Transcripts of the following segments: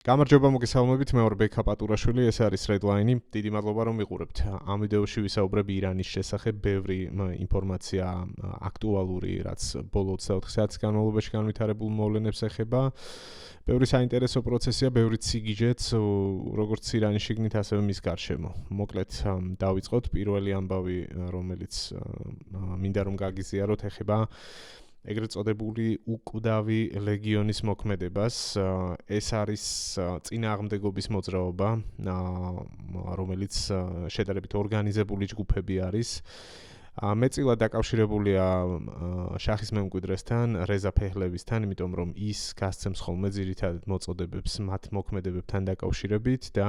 გამარჯობა მოგესალმებით, მე ვარ ბექა პატურაშვილი, ეს არის Redline-ი. დიდი მადლობა რომ მიყურებთ. ამ ვიდეოში ვისაუბრებ ირანის შესახებ, ბევრი ინფორმაცია აქტუალური, რაც ბოლო 24 საათის განმავლობაში განვითარებულ მოვლენებს ეხება. ბევრი საინტერესო პროცესია, ბევრი ციგიჟეც, როგორც ირანის შიგნით, ასევე მის გარშემო. მოკლედ, დავიწყოთ პირველი ამბავი, რომელიც მინდა რომ გაგიზიაროთ, ეხება ეგრეთ წოდებული უკვდავი ლეგიონის მოქმედებას. ეს არის წინააღმდეგობის მოძრაობა, რომელიც შედარებით ორგანიზებული ჯგუფები არის. მეწილად დაკავშირებულია შახის მემკვიდრესთან, რეზა ფეჰლევისთან, იმიტომ რომ ის გასცემს ხოლმე ძირითადად მოწოდებებს მათ მოქმედებებთან დაკავშირებით და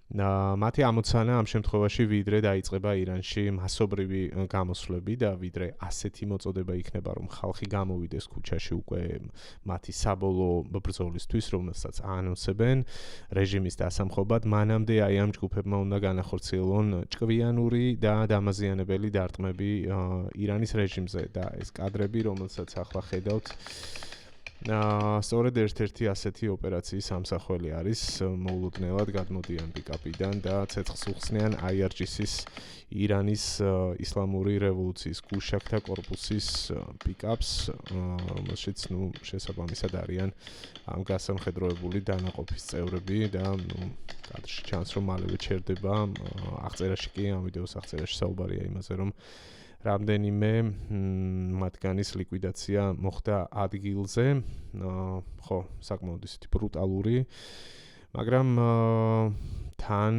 მათი ამოცანა ამ შემთხვევაში ვიდრე დაიწყება ირანში მასობრივი გამოსვლები და ვიდრე ასეთი მოწოდება იქნება, რომ ხალხი გამოვიდეს ქუჩაში უკვე მათი საბოლოო ბრძოლისთვის, რომელსაც აანონსებენ რეჟიმის დასამხობად, მანამდე აი ამ ჯგუფებმა უნდა განახორციელონ ჭკვიანური და დამაზიანებელი დარტყმები ირანის რეჟიმზე და ეს კადრები, რომელსაც ახლა ხედავთ, სწორედ ერთ-ერთი ასეთი ოპერაციის სამსახველი არის. მოულოდნელად გადმოდიან პიკაპიდან და ცეცხლს უხსნიან IRGC-ის ირანის ისლამური რევოლუციის გუშაქთა კორპუსის პიკაპს, რომელშიც შესაბამისად არიან ამ გასამხედროებული დანაყოფის წევრები და კადრში ჩანს, რომ მალევე ჩერდება. აღწერაში კი ამ ვიდეოს აღწერაში საუბარია იმაზე, რომ რამდენიმე მათგანის ლიკვიდაცია მოხდა ადგილზე, ხო, საკმაოდ ისეთი ბრუტალური, მაგრამ თან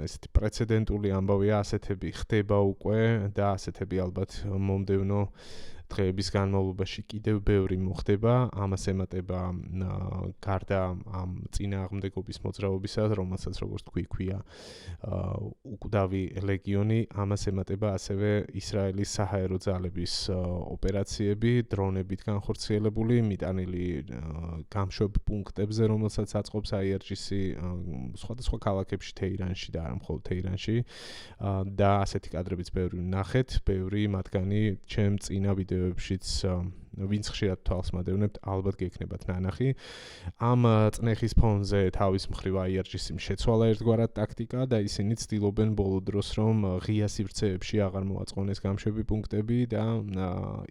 ესეთი პრეცედენტული ამბავია, ასეთები ხდება უკვე და ასეთები ალბათ მომდევნო დღეების განმავლობაში კიდევ ბევრი მოხდება. ამას ემატება გარდა ამ წინააღმდეგობის მოძრაობისა, რომელსაც როგორც თქვი ქვია უკვდავი ლეგიონი, ამას ემატება ასევე ისრაელის საჰაერო ძალების ოპერაციები, დრონებით განხორციელებული, მიტანილი გამშვებ პუნქტებზე, რომელსაც აწყობს IRGC სხვადასხვა ქალაქებში თეირანში და არა მხოლოდ თეირანში და ასეთი კადრებიც ბევრი ვნახეთ, ბევრი მათგანი ჩემ წინა ვიდეოებშიც ვინც ხშირად თვალს მადევნებთ, ალბათ გექნებათ ნანახი. ამ წნეხის ფონზე თავის მხრივ IRGC-მ შეცვალა ერთგვარად ტაქტიკა და ისინი ცდილობენ ბოლო დროს, რომ ღია სივრცეებში აღარ მოაწყონეს გამშვები პუნქტები და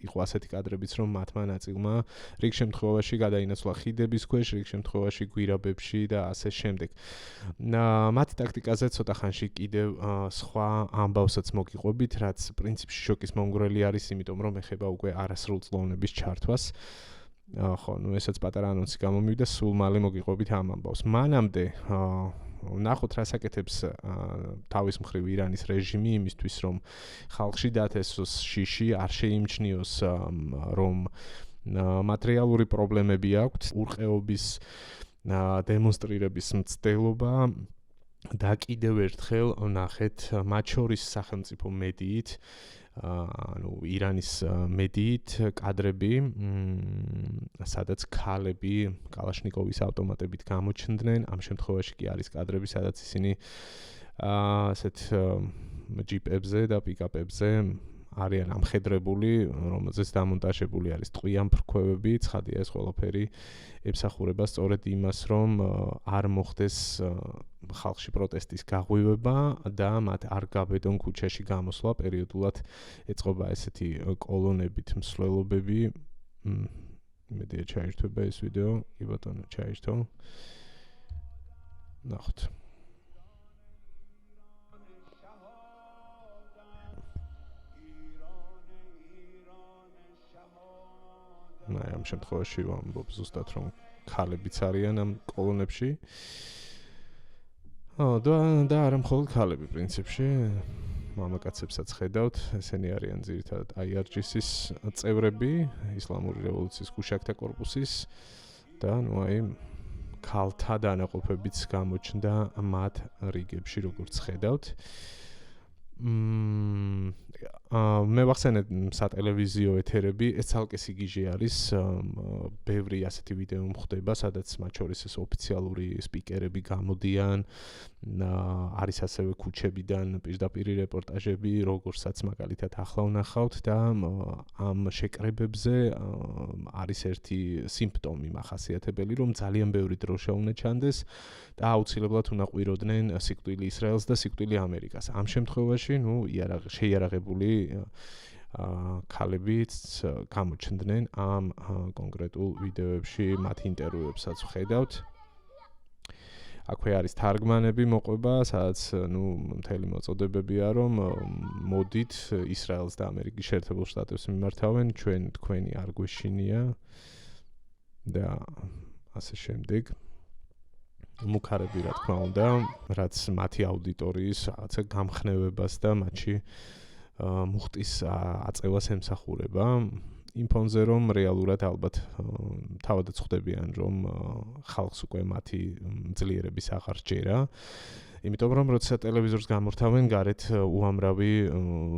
იყო ასეთი კადრებიც, რომ მათმა ნაწილმა რიგ შემთხვევაში გადაინაცვლა ხიდების ქვეშ, რიგ შემთხვევაში გვირაბებში და ასე შემდეგ. მათი ტაქტიკაზე ცოტა ხანში კიდევ სხვა ამბავსაც მოგიყვებით, რაც პრინციპში შოკის მომგვრელი არის, იმიტომ რომ ეხება უკვე არასრულწლოვნების ჩართვას. ხო, ესაც პატარა ანონსი გამომივიდა, სულ მალე მოგიყვებით ამ ამბავს. მანამდე ნახოთ რა საკეთებს თავის მხრივ ირანის რეჟიმი იმისთვის, რომ ხალხში დათესოს შიში, არ შეიმჩნიოს, რომ მატერიალური პრობლემები აქვთ, ურყეობის დემონსტრირების მცდელობა და კიდევ ერთხელ ნახეთ მათ შორის სახელმწიფო მედიით, ირანის მედიით კადრები, სადაც ქალები კალაშნიკოვის ავტომატებით გამოჩნდნენ. ამ შემთხვევაში კი არის კადრები, სადაც ისინი ასეთ ჯიპებზე და პიკაპებზე არიან ამხედრებული, რომელზეც დამონტაჟებული არის ტყვიან ფრქვევები, ცხადია ეს ყველაფერი ემსახურება სწორედ იმას, რომ არ მოხდეს ხალხში პროტესტის გაღვივება და მათ არ გაბედონ ქუჩაში გამოსვლა, პერიოდულად ეწყობა ესეთი კოლონებით მსვლელობები. იმედია ჩაირთვება ეს ვიდეო, კი ბატონო, ჩაირთო. ნახოთ. ამ შემთხვევაში ვამბობ ზუსტად, რომ ქალებიც არიან ამ კოლონებში. და არა მხოლოდ ქალები პრინციპში, მამაკაცებსაც ხედავთ, ესენი არიან ძირითადად IRGC-ის წევრები, ისლამური რევოლუციის გუშაქთა კორპუსის და ქალთა დანაყოფებიც გამოჩნდა მათ რიგებში, როგორც ხედავთ. მე ვახსენე სატელევიზიო ეთერები, ეს ცალკე სიგიჟე არის, ბევრი ასეთი ვიდეო მხდება, სადაც მათ შორის ეს ოფიციალური სპიკერები გამოდიან, არის ასევე ქუჩებიდან პირდაპირი რეპორტაჟები, როგორცაც მაგალითად ახლა ვნახავთ და ამ შეკრებებზე არის ერთი სიმპტომი მახასიათებელი, რომ ძალიან ბევრი დროშა უნდა ჩანდეს და აუცილებლად უნდა ყვიროდნენ სიკვდილი ისრაელს და სიკვდილი ამერიკას. ამ შემთხვევაში, შეიარაღებული ქალებიც გამოჩნდნენ ამ კონკრეტულ ვიდეოებში, მათ ინტერვიუებსაც ვხედავთ. აქვე არის თარგმანები მოყვება, სადაც მთელი მოწოდებებია, რომ მოდით ისრაელს და ამერიკის შეერთებულ შტატებს მიმართავენ, თქვენი არ გვეშინია და ასე შემდეგ. მუქარები რა თქმა უნდა, რაც მათი აუდიტორიის რაღაცა გამხნევებას და მათში მუხტის აწევას ემსახურება. იმ ფონზე რომ რეალურად ალბათ თავადაც ხვდებიან, რომ ხალხს უკვე მათი ძლიერების აღარ ჯერა. იმიტომ რომ როცა ტელევიზორს გამორთავენ, გარეთ უამრავი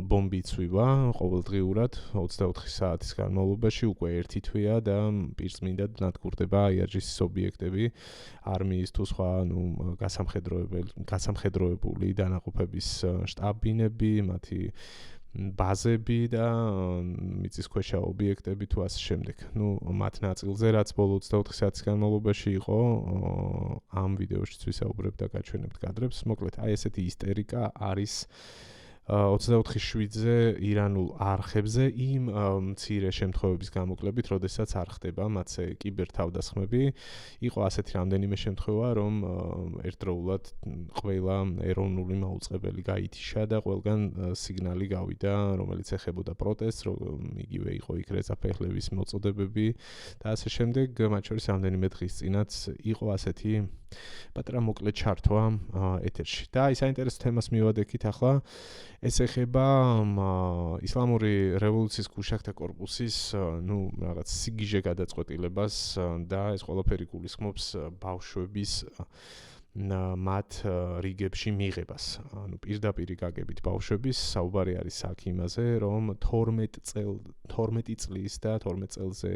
ბომბი იცვივა ყოველდღიურად 24 საათის განმავლობაში, უკვე ერთი თვეა და პირწმინდად ნადგურდება IRGC-ის ობიექტები, არმიის თუ სხვა, გასამხედროებული დანაყოფების შტაბინები, მათი ბაზები და მიწისქვეშა ობიექტები თუ ასე შემდეგ. მათ ნაწილზე რაც ბოლო 24 საათის განმავლობაში იყო, ამ ვიდეოშიც ვისაუბრებ და გაჩვენებთ კადრებს. მოკლედ, აი ესეთი ისტერიკა არის 24/7-ზე ირანულ არხებზე იმ მცირე შემთხვევების გამოკლებით, როდესაც არ ხდება მათზე კიბერთავდასხმები. იყო ასეთი რამდენიმე შემთხვევა, რომ ერთდროულად ყველა ეროვნული მაუწყებელი გაითიშა და ყველგან სიგნალი გავიდა, რომელიც ეხებოდა პროტესტს, იგივე იყო იქ რეზაფეხლების მოწოდებები და ასე შემდეგ. მათ შორის რამდენიმე დღის წინაც იყო ასეთი პატარა მოკლე ჩართვა ეთერში. და აი საინტერესო თემას მივადექით ახლა. ეს ეხება ისლამური რევოლუციის გუშაქთა კორპუსის, რაღაც სიგიჟე გადაწყვეტილებას და ეს ყველაფერი გულისხმობს ბავშვების მათ რიგებში მიღებას. პირდაპირი გაგებით ბავშვების საუბარი არის აქ იმაზე, რომ 12 წლის და 12 წელზე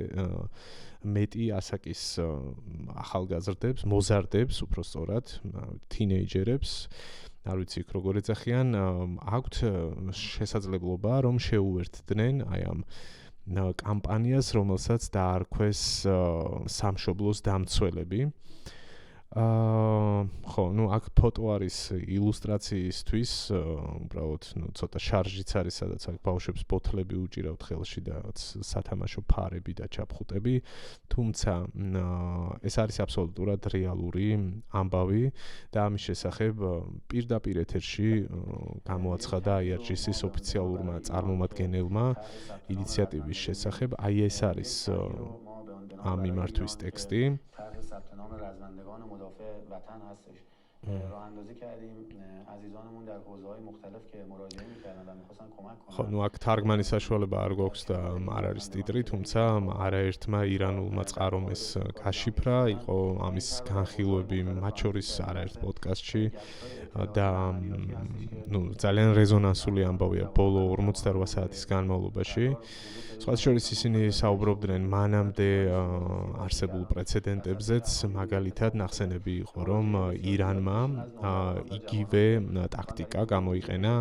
მეტი ასაკის ახალგაზრდებს, მოზარდებს, უფრო სწორად, თინეიჯერებს, არ ვიცი იქ როგორ ეძახიან, აქვთ შესაძლებლობა, რომ შეუერთდნენ აი ამ კამპანიას, რომელსაც დაარქვეს სამშობლოს დამცველები. ხო, აქ ფოტო არის ილუსტრაციისთვის, უბრალოდ, ცოტა შარჟიც არის, სადაც აქ ბავშვებს ბოთლები უჭირავთ ხელში და სათამაშო ფარები და ჩაფხუტები, თუმცა ეს არის აბსოლუტურად რეალური ამბავი და ამის შესახებ პირდაპირ ეთერში გამოაცხადა IRGC-ის ოფიციალურმა წარმომადგენელმა ინიციატივის შესახებ. აი ეს არის ამ მიმართვის ტექსტი. رزمندگان مدافع وطن هستش راه اندازی کردیم عزیزانمون در حوزه‌های مختلف که مراجعه می‌کردن و می‌خواستن کمک کنن. ხო, აქ თარგმანის საშუალება არ გვაქვს და არ არის ტიტრი, თუმცა არაერთმა ირანულმა წყარომეს გაშიფრა, იყო ამის განხილვები მათ შორის არაერთ პოდკასტში და ძალიან რეზონანსული ამბავია ბოლო 48 საათის განმავლობაში. სხვა შორის ისინი საუბრობდნენ მანამდე არსებულ პრეცედენტებზეც, მაგალითად ნახსენები იყო, რომ ირანმა იგივე ტაქტიკა გამოიყენა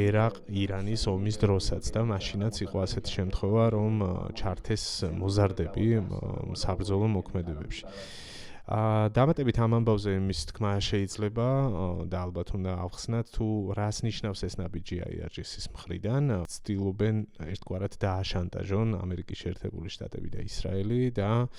ერაყ-ირანის ომის დროსაც და მაშინაც იყო ასეთი შემთხვევა, რომ ჩართეს მოზარდები საბრძოლო მოქმედებებში. დამატებით ამ ამბავზე იმის თქმა შეიძლება და ალბათ უნდა ავხსნათ, თუ რას ნიშნავს ეს ნაბიჯი IRGC-ის მხრიდან. ცდილობენ ერთგვარად დააშანტაჟონ ამერიკის შეერთებული შტატები და ისრაელი და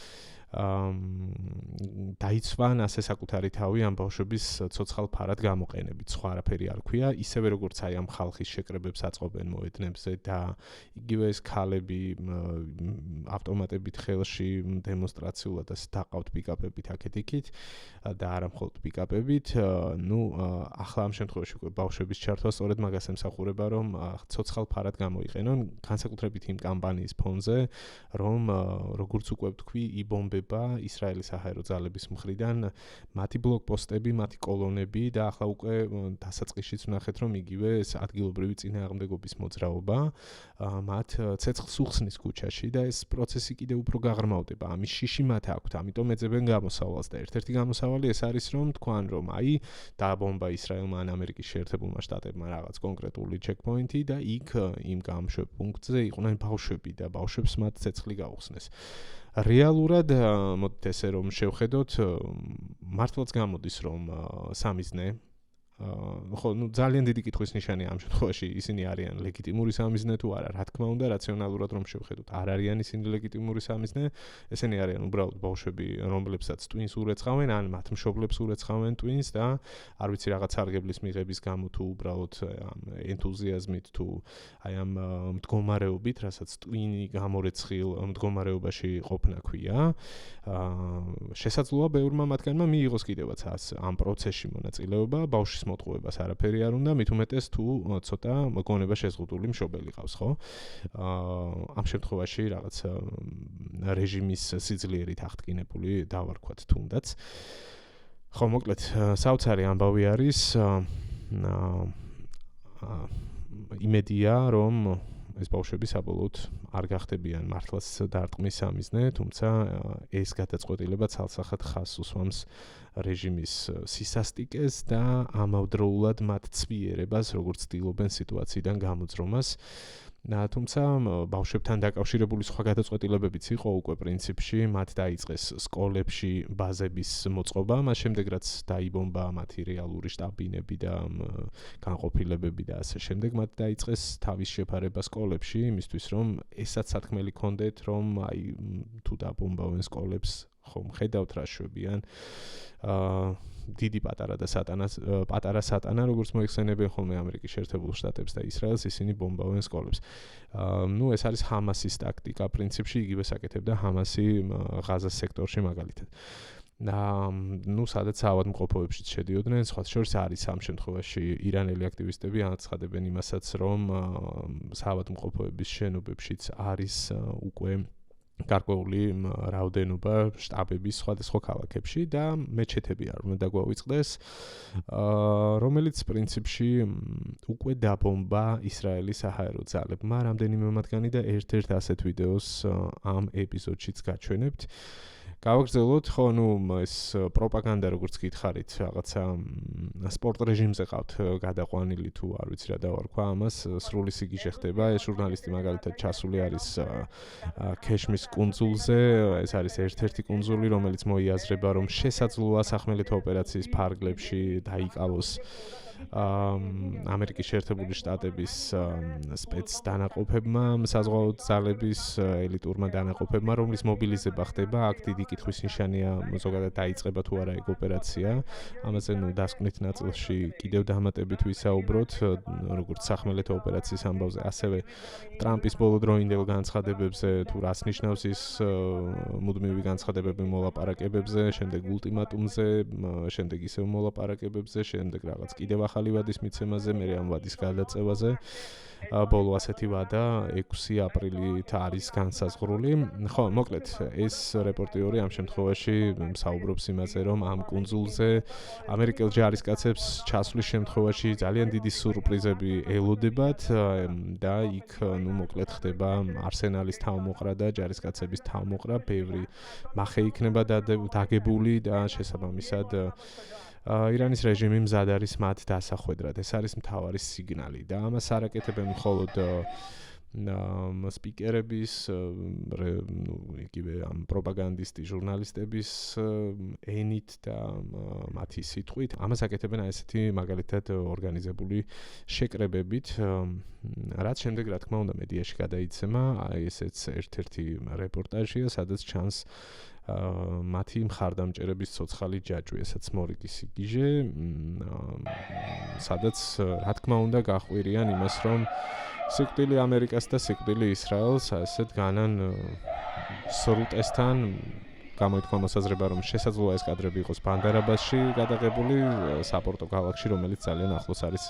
დაიცვან ასე საკუთარი თავი ამ ბავშვების ცოცხალ ფარად გამოყენებით. სხვა არაფერი არ ქვია, ისევე როგორც აი ამ ხალხის შეკრებებს აწყობენ მოედნებზე და იგივე ეს ქალები ავტომატებით ხელში დემონსტრაციულად ასე დაყავთ პიკაპებით აქეთ-იქით და არა მხოლოდ პიკაპებით. ახლა ამ შემთხვევაში უკვე ბავშვების ჩართვა სწორედ მაგას ემსახურება, რომ ცოცხალ ფარად გამოიყენონ, განსაკუთრებით იმ კამპანიის ფონზე, რომ როგორც უკვე ვთქვი, იბომბება ისრაელის საჰაერო ძალების მთავრობის მხრიდან მათი ბლოგპოსტები, მათი კოლონები და ახლა უკვე დასაწყისშიც ვნახეთ, რომ იგივე ეს ადგილობრივი წინააღმდეგობის მოძრაობა მათ ცეცხლსუხსნის ქუჩაში და ეს პროცესი კიდევ უფრო გაღრმავდება. ამის შიში მათ აქვთ, ამიტომ ეძებენ გამოსავალს და ერთ-ერთი გამოსავალი ეს არის, რომ თქვან, რომ აი დააბომბა ისრაელმა ან ამერიკის შეერთებულმა შტატებმა რაღაც კონკრეტული ჩეკპოინტი და იქ იმ გამშვებ პუნქტზე იყვნენ ბავშვები და ბავშვებს მათ ცეცხლი გაუხსნეს. რეალურად მოდით ესე რომ შევხედოთ, მართლაც გამოდის რომ სამიზნე ხო, ძალიან დიდი კითხვის ნიშანია ამ შემთხვევაში ისინი არიან ლეგიტიმური სამიზნე თუ არა, რა თქმა უნდა, რაციონალურად რომ შევხედოთ, არ არიან ისინი ლეგიტიმური სამიზნე, ესენი არიან უბრალოდ ბავშვები, რომლებსაც ტვინს ურეცხავენ, ან მათ მშობლებს ურეცხავენ ტვინს და არ ვიცი რაღაც სარგებლის მიღების გამო თუ უბრალოდ ამ ენთუზიაზმით თუ აი ამ მდგომარეობით, რასაც ტვინი გამორეცხილ მდგომარეობაში ყოფნა ქვია. შესაძლოა ბევრმა მათგანმა მიიღოს კიდევაც ამ პროცესში მონაწილეობა, ბავშვის მოტყუებას არაფერი არ უნდა, მით უმეტეს თუ ცოტა გონება შეზღუდული მშობელი ყავს, ხო? ამ შემთხვევაში რაღაც რეჟიმის სიძლიერით აღტკინებული დავარქვათ თუნდაც. ხო, მოკლედ, საოცარი ამბავი არის იმედია, რომ ეს ბავშვები საბოლოოდ არ გახდებიან მართლაც დარტყმის სამიზნე, თუმცა ეს გადაწყვეტილება ცალსახად ხაზს უსვამს რეჟიმის სისასტიკეს და ამავდროულად მათ ცვიერებას, როგორც ცდილობენ სიტუაციიდან გამოძრომას. თუმცა ბავშვებთან დაკავშირებული სხვა გადაწყვეტილებებიც იყო უკვე პრინციპში, მათ დაიწყეს სკოლებში ბაზების მოწყობა, მას შემდეგ რაც დაიბომბა მათი რეალური შტაბინები და განყოფილებები და ასე შემდეგ, მათ დაიწყეს თავის შეფარება სკოლებში, იმისთვის რომ ესაც სათქმელი ქონდეთ, რომ აი თუ დაბომბავენ სკოლებს, ხომ ხედავთ რა შვებიან. დიდი პატარა სატანა, როგორც მოიხსენებენ ხოლმე ამერიკის შეერთებულ შტატებს და ისრაელს, ისინი ბომბავენ სკოლებს. ეს არის ჰამასის ტაქტიკა, პრინციპში იგივე საკეთებდა ჰამასი ღაზას სექტორში მაგალითად. სადაც ავადმყოფობებშიც შედიოდნენ, სხვა შორის არის ამ შემთხვევაში ირანელი აქტივისტები აცხადებენ იმასაც, რომ ავადმყოფობების შენობებშიც არის უკვე გარკვეული რაოდენობა შტაბების სხვადასხვა ქალაქებში და მეჩეთები არ უნდა დაგვავიწყდეს, რომელიც პრინციპში უკვე დაბომბა ისრაელის საჰაერო ძალებმა, რამდენიმე მათგანი და ერთ-ერთ ასეთ ვიდეოს ამ ეპიზოდშიც გაჩვენებთ. გავაგრძელოთ, ხო, ეს პროპაგანდა, როგორც გითხარით, რაღაცა სპორტ რეჟიმზე ყავთ გადაყვანილი თუ არ ვიცი რა დავარქვა ამას, სრული სიგიჟე ხდება. ეს ჟურნალისტი მაგალითად ჩასული არის ქეშმის კუნძულზე, ეს არის ერთ-ერთი კუნძული, რომელიც მოიაზრება, რომ შესაძლოა სახმელეთო ოპერაციის ფარგლებში დაიკავოს ამერიკის შეერთებული შტატების სპეცდანაყოფებმა, საზღვაო ძალების ელიტურმა დანაყოფებმა, რომლის მობილიზება ხდება, აქ დიდი კითხვის ნიშანია, ზოგადად დაიწყება თუ არა ეგ ოპერაცია. ამაზე დასკვნით ნაწილში კიდევ დამატებით ვისაუბროთ, როგორც სახმელეთო ოპერაციის ამბავზე, ასევე ტრამპის ბოლოდროინდელ განცხადებებზე, თუ რას ნიშნავს ის მუდმივი განცხადებები მოლაპარაკებებზე, შემდეგ ულტიმატუმზე, შემდეგ ისევ მოლაპარაკებებზე, შემდეგ რაღაც კიდევ ახალი ვადის მიცემაზე, მერე ამ ვადის გადაწევაზე. ბოლო ასეთი ვადა 6 აპრილით არის განსაზღვრული. ხო, მოკლედ, ეს რეპორტიორი ამ შემთხვევაში საუბრობს იმაზე, რომ ამ კუნძულზე ამერიკელ ჯარისკაცებს ჩასვლის შემთხვევაში ძალიან დიდი სურპრიზები ელოდებათ და იქ, მოკლედ ხდება არსენალის თავმოყრა და ჯარისკაცების თავმოყრა, ბევრი მახე იქნება დაგებული და შესაბამისად ირანის რეჟიმი მზად არის მათ დასახვედრად. ეს არის მთავარი სიგნალი და ამას არ აკეთებენ მხოლოდ სპიკერების, იგივე ამ პროპაგანდისტი ჟურნალისტების ენით და მათი სიტყვით. ამას აკეთებენ ესეთი მაგალითად ორგანიზებული შეკრებებით, რაც შემდეგ რა თქმა უნდა მედიაში გადაიცემა. აი ესეც ერთ-ერთი რეპორტაჟია, სადაც ჩანს მათი მხარდამჭერების ცოცხალი ჯაჭვი, ესაც მორიგი სიგიჟე, სადაც რა თქმა უნდა გახვირიან იმას, რომ სიკვდილი ამერიკას და სიკვდილი ისრაელს ასეთ განან სრუტესთან გამოითქვა მოსაზრება, რომ შესაძლოა ეს კადრები იყოს ბანდარაბასში გადაღებული, საპორტო ქალაქში, რომელიც ძალიან ახლოს არის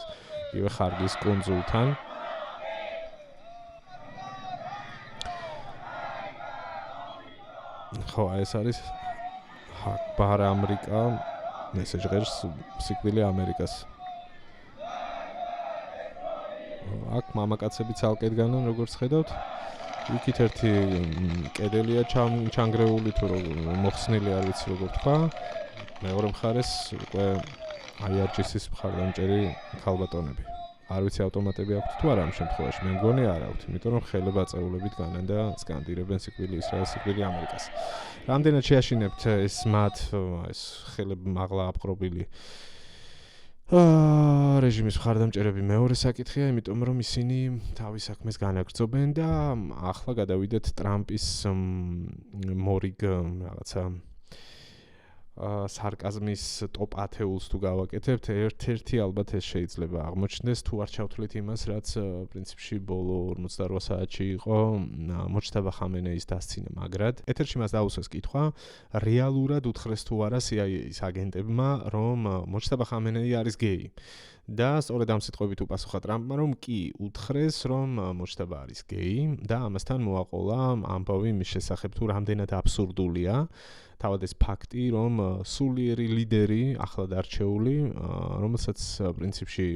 იგივე ხარგის კუნძულთან. ხო, ეს არის ბარ ამერიკა მესეჯ ღერს სიკვდილი ამერიკას. აქ მამაკაცები ცალკედ განან როგორც ხედავთ. იქით ერთი კედელია ჩანგრეული თუ მოხსნილი არ ვიცი როგორ თქვა. მეორე მხარეს უკვე IRGC-ის მხარდამჭერი ქალბატონები. არ ვიცი ავტომატები აქვთ თუ არა ამ შემთხვევაში. მე მგონი არ აქვთ, იმიტომ რომ ხელება აწეულებით განან და სკანდირებენ სიკვდილი ისრაელს, სიკვდილი ამერიკას. რამდენად შეაშინებთ ეს მათ ეს ხელები მაღლა აპყრობილი რეჟიმის მხარდამჭერები მეორე საკითხია, იმიტომ რომ ისინი თავის საქმეს განაგრძობენ და ახლა გადავიდეთ ტრამპის მორიგ რაღაცა სარკაზმის ტოპ 10-ულს თუ გავაკეთებთ, ერთ-ერთი ალბათ ეს შეიძლება აღმოჩნდეს თუ არ ჩავთვლით იმას, რაც პრინციპში ბოლო 48 საათში იყო მოჯტაბა ხამენეის დასცინა მაგრად. ეთერში მას დაუსვეს კითხვა, რეალურად უთხრეს თუ არა CIA-ის აგენტებმა, რომ მოჯტაბა ხამენეი არის გეი. და სწორედ ამ სიტყვებით უპასუხა ტრამპმა, რომ კი უთხრეს, რომ მოჯტაბა არის გეი და ამასთან მოაყოლა ამბავი მის შესახებ თუ რამდენად აბსურდულია. თავად ეს ფაქტი, რომ სულიერი ლიდერი, ახლად არჩეული, რომელსაც პრინციპში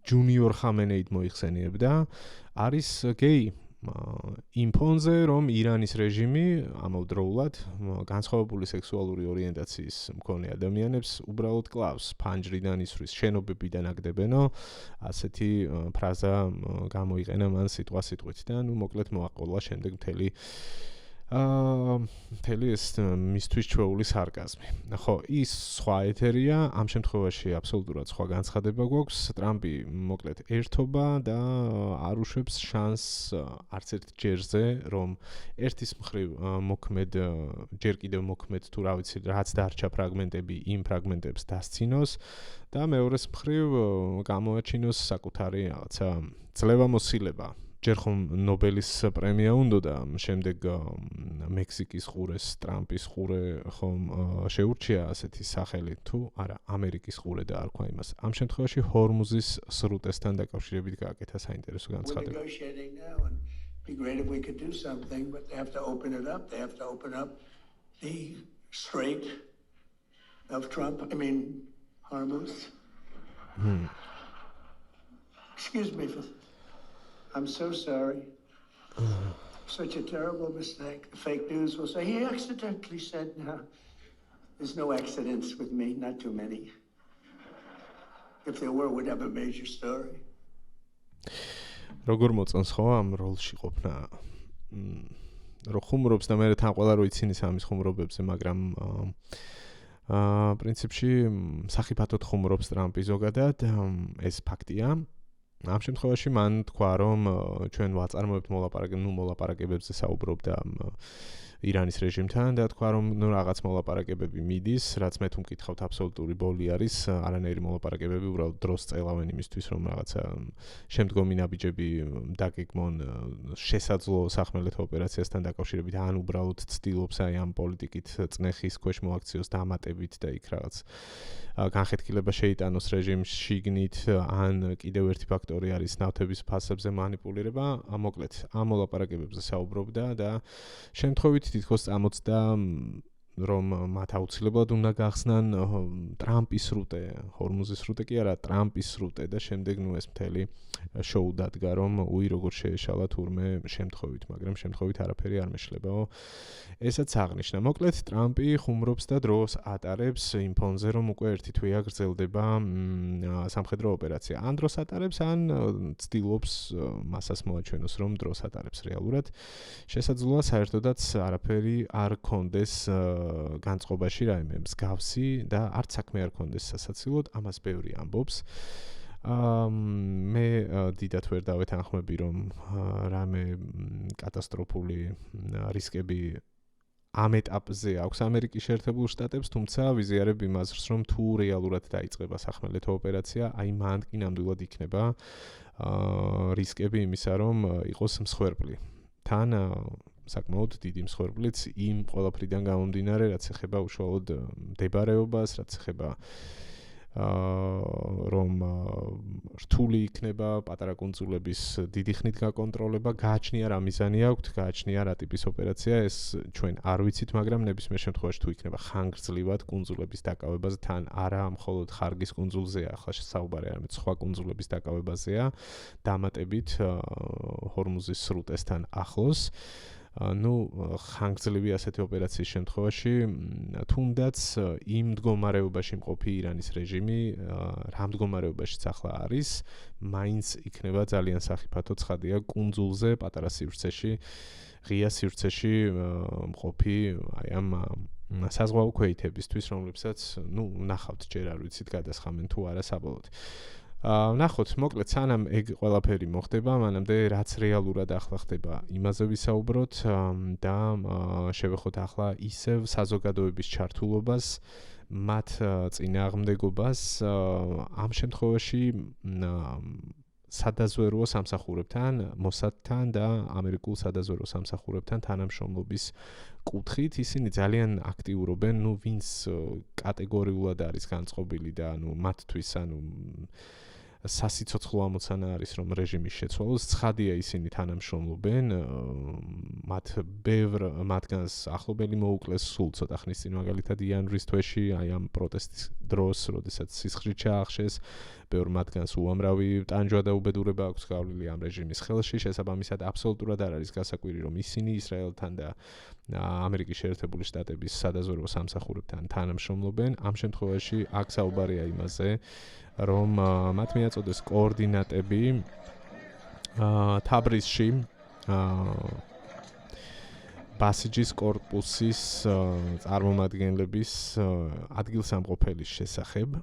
ჯუნიორ ხამენეით მოიხსენიებდა, არის გეი. იმ ფონზე, რომ ირანის რეჟიმი ამავდროულად განსხვავებული სექსუალური ორიენტაციის მქონე ადამიანებს უბრალოდ კლავს, ფანჯრიდან ისვრის, შენობებიდან აგდებენო, ასეთი ფრაზა გამოიყენა მან სიტყვასიტყვით და მოკლედ მოაყოლა შემდეგ მთელი ეს მისთვის ჩვეული სარკაზმი. ხო, ის სხვა ეთერია, ამ შემთხვევაში აბსოლუტურად სხვა განცხადება გვაქვს. ტრამპი მოკლედ ერთობა და არ უშვებს შანსს არც ერთ ჯერზე, რომ ერთის მხრივ მოქმედ ჯერ კიდევ მოქმედ თუ რა ვიცი, რაც დარჩა ფრაგმენტები იმ ფრაგმენტებს დასცინოს და მეორეს მხრივ გამოაჩინოს საკუთარი რაღაცა ძლევამოსილება. ჯერ ხომ ნობელის პრემია უნდოდა, შემდეგ მექსიკის ყურეს ტრამპის ყურე ხომ შეურჩია ასეთი სახელი თუ არა, ამერიკის ყურე და არქვა იმას. ამ შემთხვევაში ჰორმუზის სრუტესთან დაკავშირებით გააკეთა საინტერესო განცხადება. Be great if we could do something, but they have to open it up. They have to open up the strait of Trump. I mean, Hormuz. Excuse me. I'm so sorry. Such a terrible mistake. The fake news will say he accidentally said, no, there's no accidents with me, not too many. If there were, we'd have a major story. როგორ მოწონს ხო ამ როლში ყოფნა? რო ხუმრობს და მე თან ყველა რო იცინი სამის ხუმრობებზე, მაგრამ პრინციპში სახიფათოდ ხუმრობს ტრამპი ზოგადად, ეს ფაქტია. ამ შემთხვევაში მან თქვა, რომ ჩვენ ვაწარმოებთ მოლაპარაკებებზე საუბრობდა ირანის რეჟიმთან და თქვა, რომ რაღაც მოლაპარაკებები მიდის, რაც მე თუ მკითხავთ აბსოლუტური ბოლი არის, არანაირი მოლაპარაკებები უბრალოდ დროს წელავენ იმისთვის, რომ რაღაცა შემდგომი ნაბიჯები დაგეგმონ შესაძლო სახმელეთო ოპერაციასთან დაკავშირებით, ან უბრალოდ ცდილობს აი ამ პოლიტიკით წნეხის ქვეშ მოაქციოს დამატებით და იქ რაღაც განხეთქილება შეიტანოს რეჟიმს შიგნით, ან კიდევ ერთი ფაქტორი არის ნავთობის ფასებზე манипуლირება. მოკლედ, ამ მოლაპარაკებებზე საუბრობდა და შემთხვევით თითქოს წამოწდა რომ მათ აუცილებლად უნდა გახსნან ტრამპის სრუტე, ჰორმუზის სრუტე კი არა, ტრამპის სრუტე და შემდეგ ეს მთელი შოუ დადგა, რომ უი როგორ შეეშალა თურმე შემთხვევით, მაგრამ შემთხვევით არაფერი არ მეშლებაო. ესაც აღნიშნა. მოკლედ ტრამპი ხუმრობს და დროს ატარებს იმ ფონზე, რომ უკვე ერთი თვეა გრძელდება სამხედრო ოპერაცია. ან დროს ატარებს, ან ცდილობს მასას მოაჩვენოს, რომ დროს ატარებს რეალურად. შესაძლოა საერთოდაც არაფერი არ კონდეს განწყობაში რაიმე მსგავსი და არც საქმე არ კონდეს სასაცილოდ, ამას ბევრი ამბობს. მე დიდად ვერ დავეთანხმები, რომ რამე კატასტროფული რისკები ამ ეტაპზე აქვს ამერიკის შეერთებულ შტატებს, თუმცა ვიზიარებ იმას, რომ თუ რეალურად დაიწყება სახმელეთო ოპერაცია, აი მან კი ნამდვილად იქნება რისკები იმისა, რომ იყოს მსხვერპლი. თან საკმაოდ დიდი მსხვერპლიც იმ ყველაფრიდან გამომდინარე, რაც ეხება უშუალოდ მდებარეობას, რაც ეხება რომ რთული იქნება პატარა კუნძულების დიდი ხნით გაკონტროლება, გააჩნია რა მიზანი აქვს, გააჩნია რა ტიპის ოპერაცია, ეს ჩვენ არ ვიცით, მაგრამ ნებისმიერ შემთხვევაში თუ იქნება ხანგრძლივად კუნძულების დაკავებაზე, თან არა მხოლოდ ხარგის კუნძულზეა, ახლა საუბარი არამედ სხვა კუნძულების დაკავებაზეა, დამატებით ჰორმუზის სრუტესთან ახლოს. ხანგრძლივი ასეთი ოპერაციის შემთხვევაში თუნდაც იმ მდგომარეობაში მყოფი ირანის რეჟიმი, რა მდგომარეობაშიც ახლა არის, მაინც იქნება ძალიან სახიფათო ცხადია კუნძულზე, პატარა სივრცეში, ღია სივრცეში მყოფი აი ამ საზღვაო ქვეითებისთვის, რომლებსაც, ნახავთ ჯერ არ ვიცით გადასხამენ თუ არა საბოლოოდ. ნახოთ, მოკლედ, სანამ ეგ ყველაფერი მოხდება, მანამდე რაც რეალურად ახლა ხდება, იმაზე ვისაუბროთ და შევეხოთ ახლა ისევ საზოგადოების ჩართულობას, მათ წინააღმდეგობას, ამ შემთხვევაში სადაზვერვო სამსახურებთან, მოსადთან და ამერიკულ სადაზვერვო სამსახურებთან თანამშრომლობის კუთხით, ისინი ძალიან აქტიურობენ, ვინც კატეგორიულად არის განწყობილი და მათთვის, სასიცოცხლო ამოცანა არის, რომ რეჟიმის შეცვალოს, ცხადია ისინი თანამშრომლობენ, მათ ბევრ მათგანს ახლობელი მოუკლეს სულ ცოტა ხნის წინ, მაგალითად იანვრის თვეში, აი ამ პროტესტის დროს, როდესაც სისხლით ჩაახშეს, ბევრ მათგანს უამრავი ტანჯვა და უბედურება აქვს გავლილი ამ რეჟიმის ხელში, შესაბამისად აბსოლუტურად არ არის გასაკვირი, რომ ისინი ისრაელთან და ამერიკის შეერთებული შტატების სადაზვერვო სამსახურებთან თანამშრომლობენ. ამ შემთხვევაში აქ საუბარია იმაზე, რომ მათ მიაწოდეს კოორდინატები თაბრიზში ბასიჯის კორპუსის წარმომადგენლების ადგილსამყოფელის შესახებ.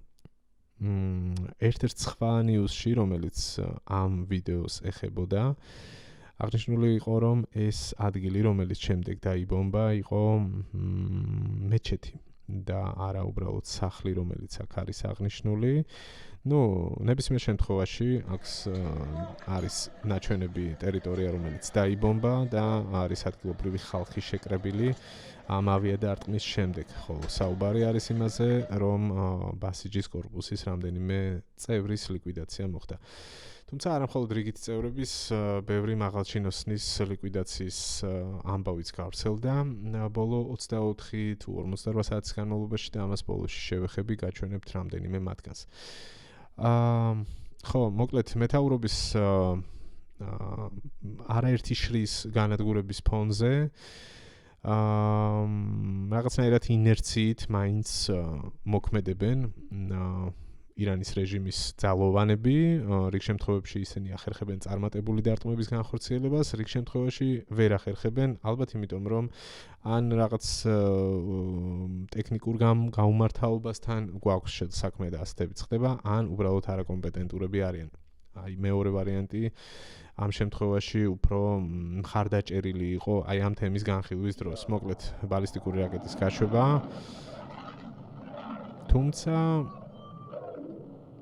ერთ-ერთ სხვა ნიუსში, რომელიც ამ ვიდეოს ეხებოდა, აღნიშნული იყო, რომ ეს ადგილი, რომელიც შემდეგ დაიბომბა, იყო მეჩეთი და არა უბრალოდ სახლი, რომელიც აქ არის აღნიშნული. ნებისმიერ შემთხვევაში აქ არის ნაჩვენები ტერიტორია, რომელიც დაიბომბა და არის ადგილობრივი ხალხი შეკრებილი ამ ავიადარტყმის შემდეგ. ხოლო საუბარი არის იმაზე, რომ ბასიჯის კორპუსის რამდენიმე წევრის ლიკვიდაცია მოხდა. თუმცა არა მხოლოდ რიგითი წევრების, ბევრი მაღალჩინოსნის ლიკვიდაციის ამბავიც გავრცელდა ბოლო 24 თუ 48 საათის განმავლობაში და ამას ბოლოში შევეხები, გაჩვენებთ რამდენიმე მათგანს. ხო, მოკლედ მეთაურობის არაერთი შრის განადგურების ფონზე რაღაცნაირად ინერციით მაინც მოქმედებენ ირანის რეჟიმის ძალოვანები, რიგ შემთხვევებში ისინი ახერხებენ წარმატებული დარტყმების განხორციელებას, რიგ შემთხვევაში ვერ ახერხებენ, ალბათ იმიტომ, რომ ან რაღაც ტექნიკურ გაუმართავობასთან გვაქვს საქმე და ასეთებიც ხდება, ან უბრალოდ არაკომპეტენტურები არიან. აი მეორე ვარიანტი ამ შემთხვევაში უფრო მხარდაჭერილი იყო აი ამ თემის განხილვის დროს. მოკლედ, ბალისტიკური რაკეტის გაშვება. თუმცა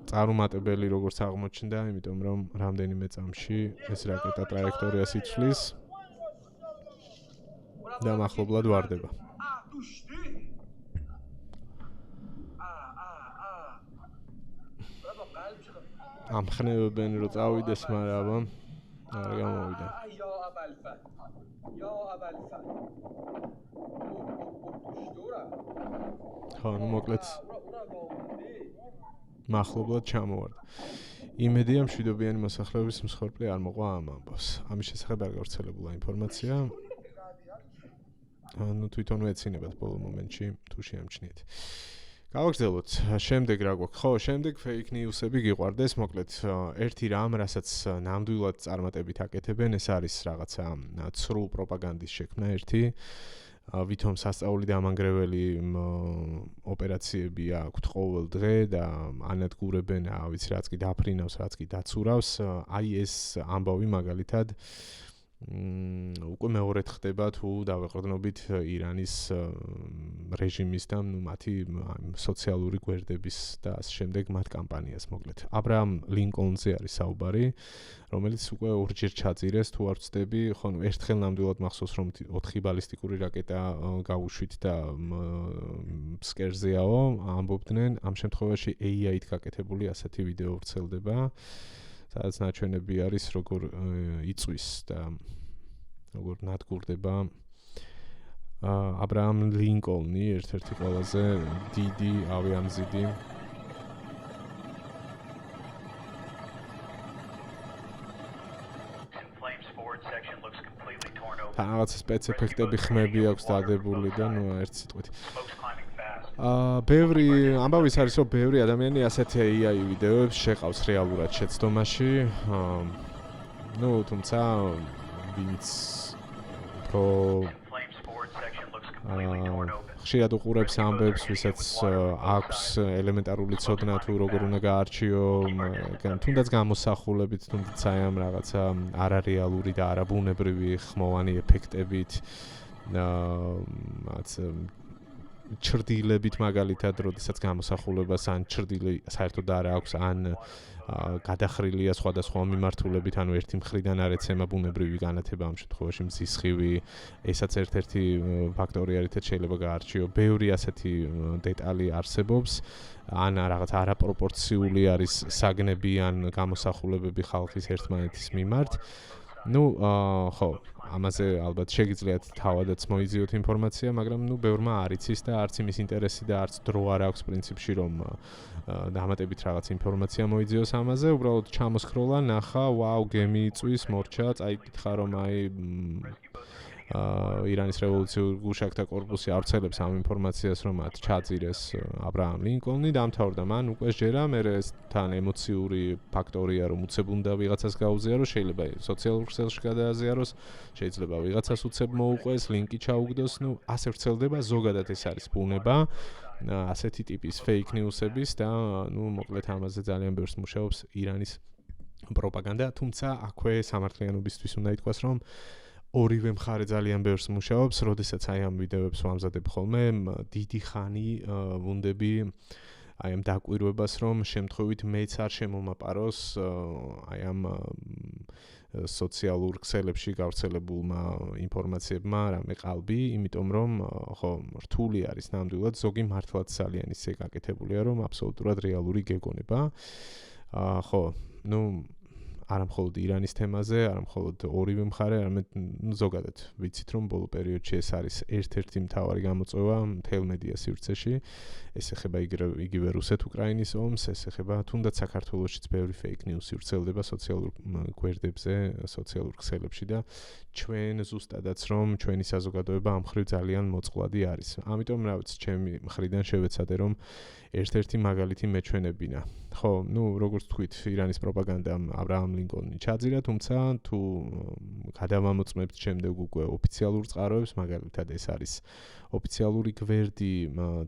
წარუმატებელი როგორც აღმოჩნდა, იმიტომ რომ რამდენიმე წამში ეს რაკეტა ტრაექტორიას იცვლის და მახლობლად ვარდება. ამხნევებენ რომ წავიდეს, მაგრამ არ გამოვიდა. ხო, მოკლედ მახლობლად ჩამოვარდა. იმედია მშვიდობიანი მოსახლეობის მსხვერპლი არ მოყვა ამ ამბავს. ამის შესახებ არ გავრცელებულა ინფორმაცია. თვითონ ვეცინებათ ბოლო მომენტში თუ შეამჩნიეთ. გავაგრძელოთ. შემდეგ რა გვაქვს? ხო, შემდეგ fake news-ები გიყვარდეს, მოკლედ ერთი რამ, რასაც ნამდვილად წარმატებით აკეთებენ, ეს არის რაღაცა ცრულ პროპაგანდის შექმნა ერთი. ვითომ სასწაული და ამანგრეველი ოპერაციები აქვთ ყოველ დღე და ანადგურებენ, ვიცი, რაც კი დაფრინავს, რაც კი დაცურავს. აი ეს ამბავი მაგალითად უკვე მეორედ ხდება თუ დავეყრდნობით ირანის რეჟიმის და მათი სოციალური გვერდების და ამ შემდეგ მათ კამპანიას მოკლედ. აბრაამ ლინკოლნზე არის საუბარი, რომელიც უკვე ორჯერ ჩაძირეს, თუ არ ვცდები, ხო, ერთხელ ნამდვილად მახსოვს, რომ 4 ბალისტიკური რაკეტა გაუშვით და ფსკერზეაო ამბობდნენ, ამ შემთხვევაში AI-ით გაკეთებული ასეთი ვიდეო ვრცელდება. სადაც ნაჩვენები არის როგორ იწვის და როგორ ნადგურდება აბრაამ ლინკოლნი, ერთ-ერთი ყველაზე დიდი ავიამზიდი რაღაც სპეციფიქტები ხმები აქვს დადებული და ნუ ერთ სიტყვით ბევრი ამბავის არის რომ ბევრი ადამიანი ასეთი AI ვიდეოებს შეყავს რეალურად შეცდომაში. ნუ თუმცა ვინც უფრო ხშირად უყურებს ამბებს, ვისაც აქვს ელემენტარული ცოდნა თუ როგორ უნდა გაარჩიო, თუნდაც გამოსახულებით, თუნდაც აი ამ რაღაცა არარეალური და არაბუნებრივი ხმოვანი ეფექტებით რაც ჩრდილებით მაგალითად, როდესაც გამოსახულებას ან ჩრდილი საერთოდ არ აქვს, ან გადახრილია სხვადასხვა მიმართულებით, ანუ ერთი მხრიდან არ ეცემა ბუნებრივი განათება, ამ შემთხვევაში მზისხივი, ესაც ერთ-ერთი ფაქტორი არითაც შეიძლება გაარჩიო. ბევრი ასეთი დეტალი არსებობს, ან რაღაც არაპროპორციული არის საგნები ან გამოსახულებები ხალხის ერთმანეთის მიმართ. ნუ ხო, ამაზე ალბათ შეგიძლიათ თავადაც მოიძიოთ ინფორმაცია, მაგრამ ნუ ბევრმა არ იცის და არც იმის ინტერესი და არც დრო არ აქვს პრინციპში რომ დამატებით რაღაც ინფორმაცია მოიძიოს ამაზე, უბრალოდ ჩამოსქროლა, ნახა, ვაუ, გემი იწვის, მორჩა, წაიკითხა რომ აი ირანის რევოლუციურ გუშაკთა კორპუსი ავრცელებს ამ ინფორმაციას, რომ მათ ჩაძირეს აბრაამ ლინკოლნი, დამთავრდა მან უკვე ჯერა, მერე თან ემოციური ფაქტორია, რომ უცებ უნდა ვიღაცას გაუზიაროს, შეიძლება სოციალურ ქსელში გადააზიაროს, შეიძლება ვიღაცას უცებ მოუყვეს, ლინკი ჩაუგდოს, ნუ ასე ვრცელდება, ზოგადად ეს არის ბუნება, ასეთი ტიპის fake news-ების და ნუ მოკლედ ამაზე ძალიან ბევრს მუშაობს ირანის პროპაგანდა, თუმცა აქვე სამართლიანობისთვის უნდა ითქვას, რომ ორივე მხარე ძალიან ბევრს მუშაობს, როდესაც აი ამ ვიდეოებს ვამზადებ ხოლმე, დიდი ხანი ვუნდები აი ამ დაკვირვებას, რომ შემთხვევით მეც არ შემომაპაროს აი ამ სოციალურ ქსელებში გავრცელებულმა ინფორმაციებმა რამე ყალბი, იმიტომ რომ ხო რთული არის ნამდვილად, ზოგი მართლაც ძალიან ისე გაკეთებულია, რომ აბსოლუტურად რეალური გეგონება. ხო, ნუ არა მხოლოდ ირანის თემაზე, არა მხოლოდ ორივე მხარე, არამედ ზოგადად ვიცით რომ ბოლო პერიოდში ეს არის ერთ-ერთი მთავარი გამოწვევა მთელ მედია სივრცეში. ეს ეხება იგივე რუსეთ-უკრაინის ომს, ეს ეხება თუნდაც საქართველოშიც ბევრი fake news ვრცელდება სოციალურ გვერდებზე, სოციალურ ქსელებში და ჩვენ ზუსტადაც რომ ჩვენი საზოგადოება ამ მხრივ ძალიან მოწყვლადი არის. ამიტომ რა ვიცი, ჩემი მხრიდან შევეცადე რომ ერთ-ერთი მაგალითი მეჩვენებინა. ხო, ნუ როგორც თქვით, ირანის პროპაგანდამ აბრაამ ლინკოლნი ჩაძირა, თუმცა თუ გადავამოწმებთ შემდეგ უკვე ოფიციალურ წყაროებს, მაგალითად ეს არის ოფიციალური გვერდი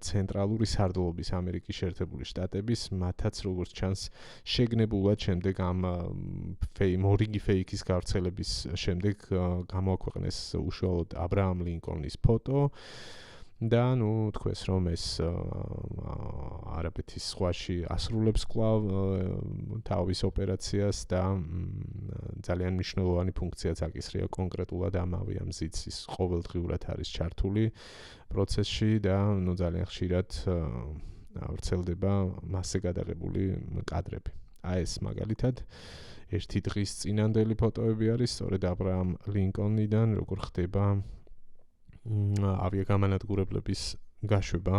ცენტრალური სარდლობის ამერიკის შეერთებული შტატების, მათაც როგორც ჩანს შეგნებულად შემდეგ ამ მორიგი ფეიქის გავრცელების შემდეგ გამოაქვეყნეს უშუალოდ აბრაამ ლინკოლნის ფოტო. და ნუ თქვეს რომ ეს არაბეთის ზღვაში ასრულებს კვლავ თავის ოპერაციას და ძალიან მნიშვნელოვანი ფუნქციაც აკისრია კონკრეტულად ამ ავიამზიდის ყოველდღიურად არის ჩართული პროცესში და ნუ ძალიან ხშირად ვრცელდება მასზე გადაღებული კადრები. აი ეს მაგალითად ერთი დღის წინანდელი ფოტოები არის სწორედ აბრაამ ლინკოლნიდან, როგორ ხდება ავიაგამანადგურებლების გაშვება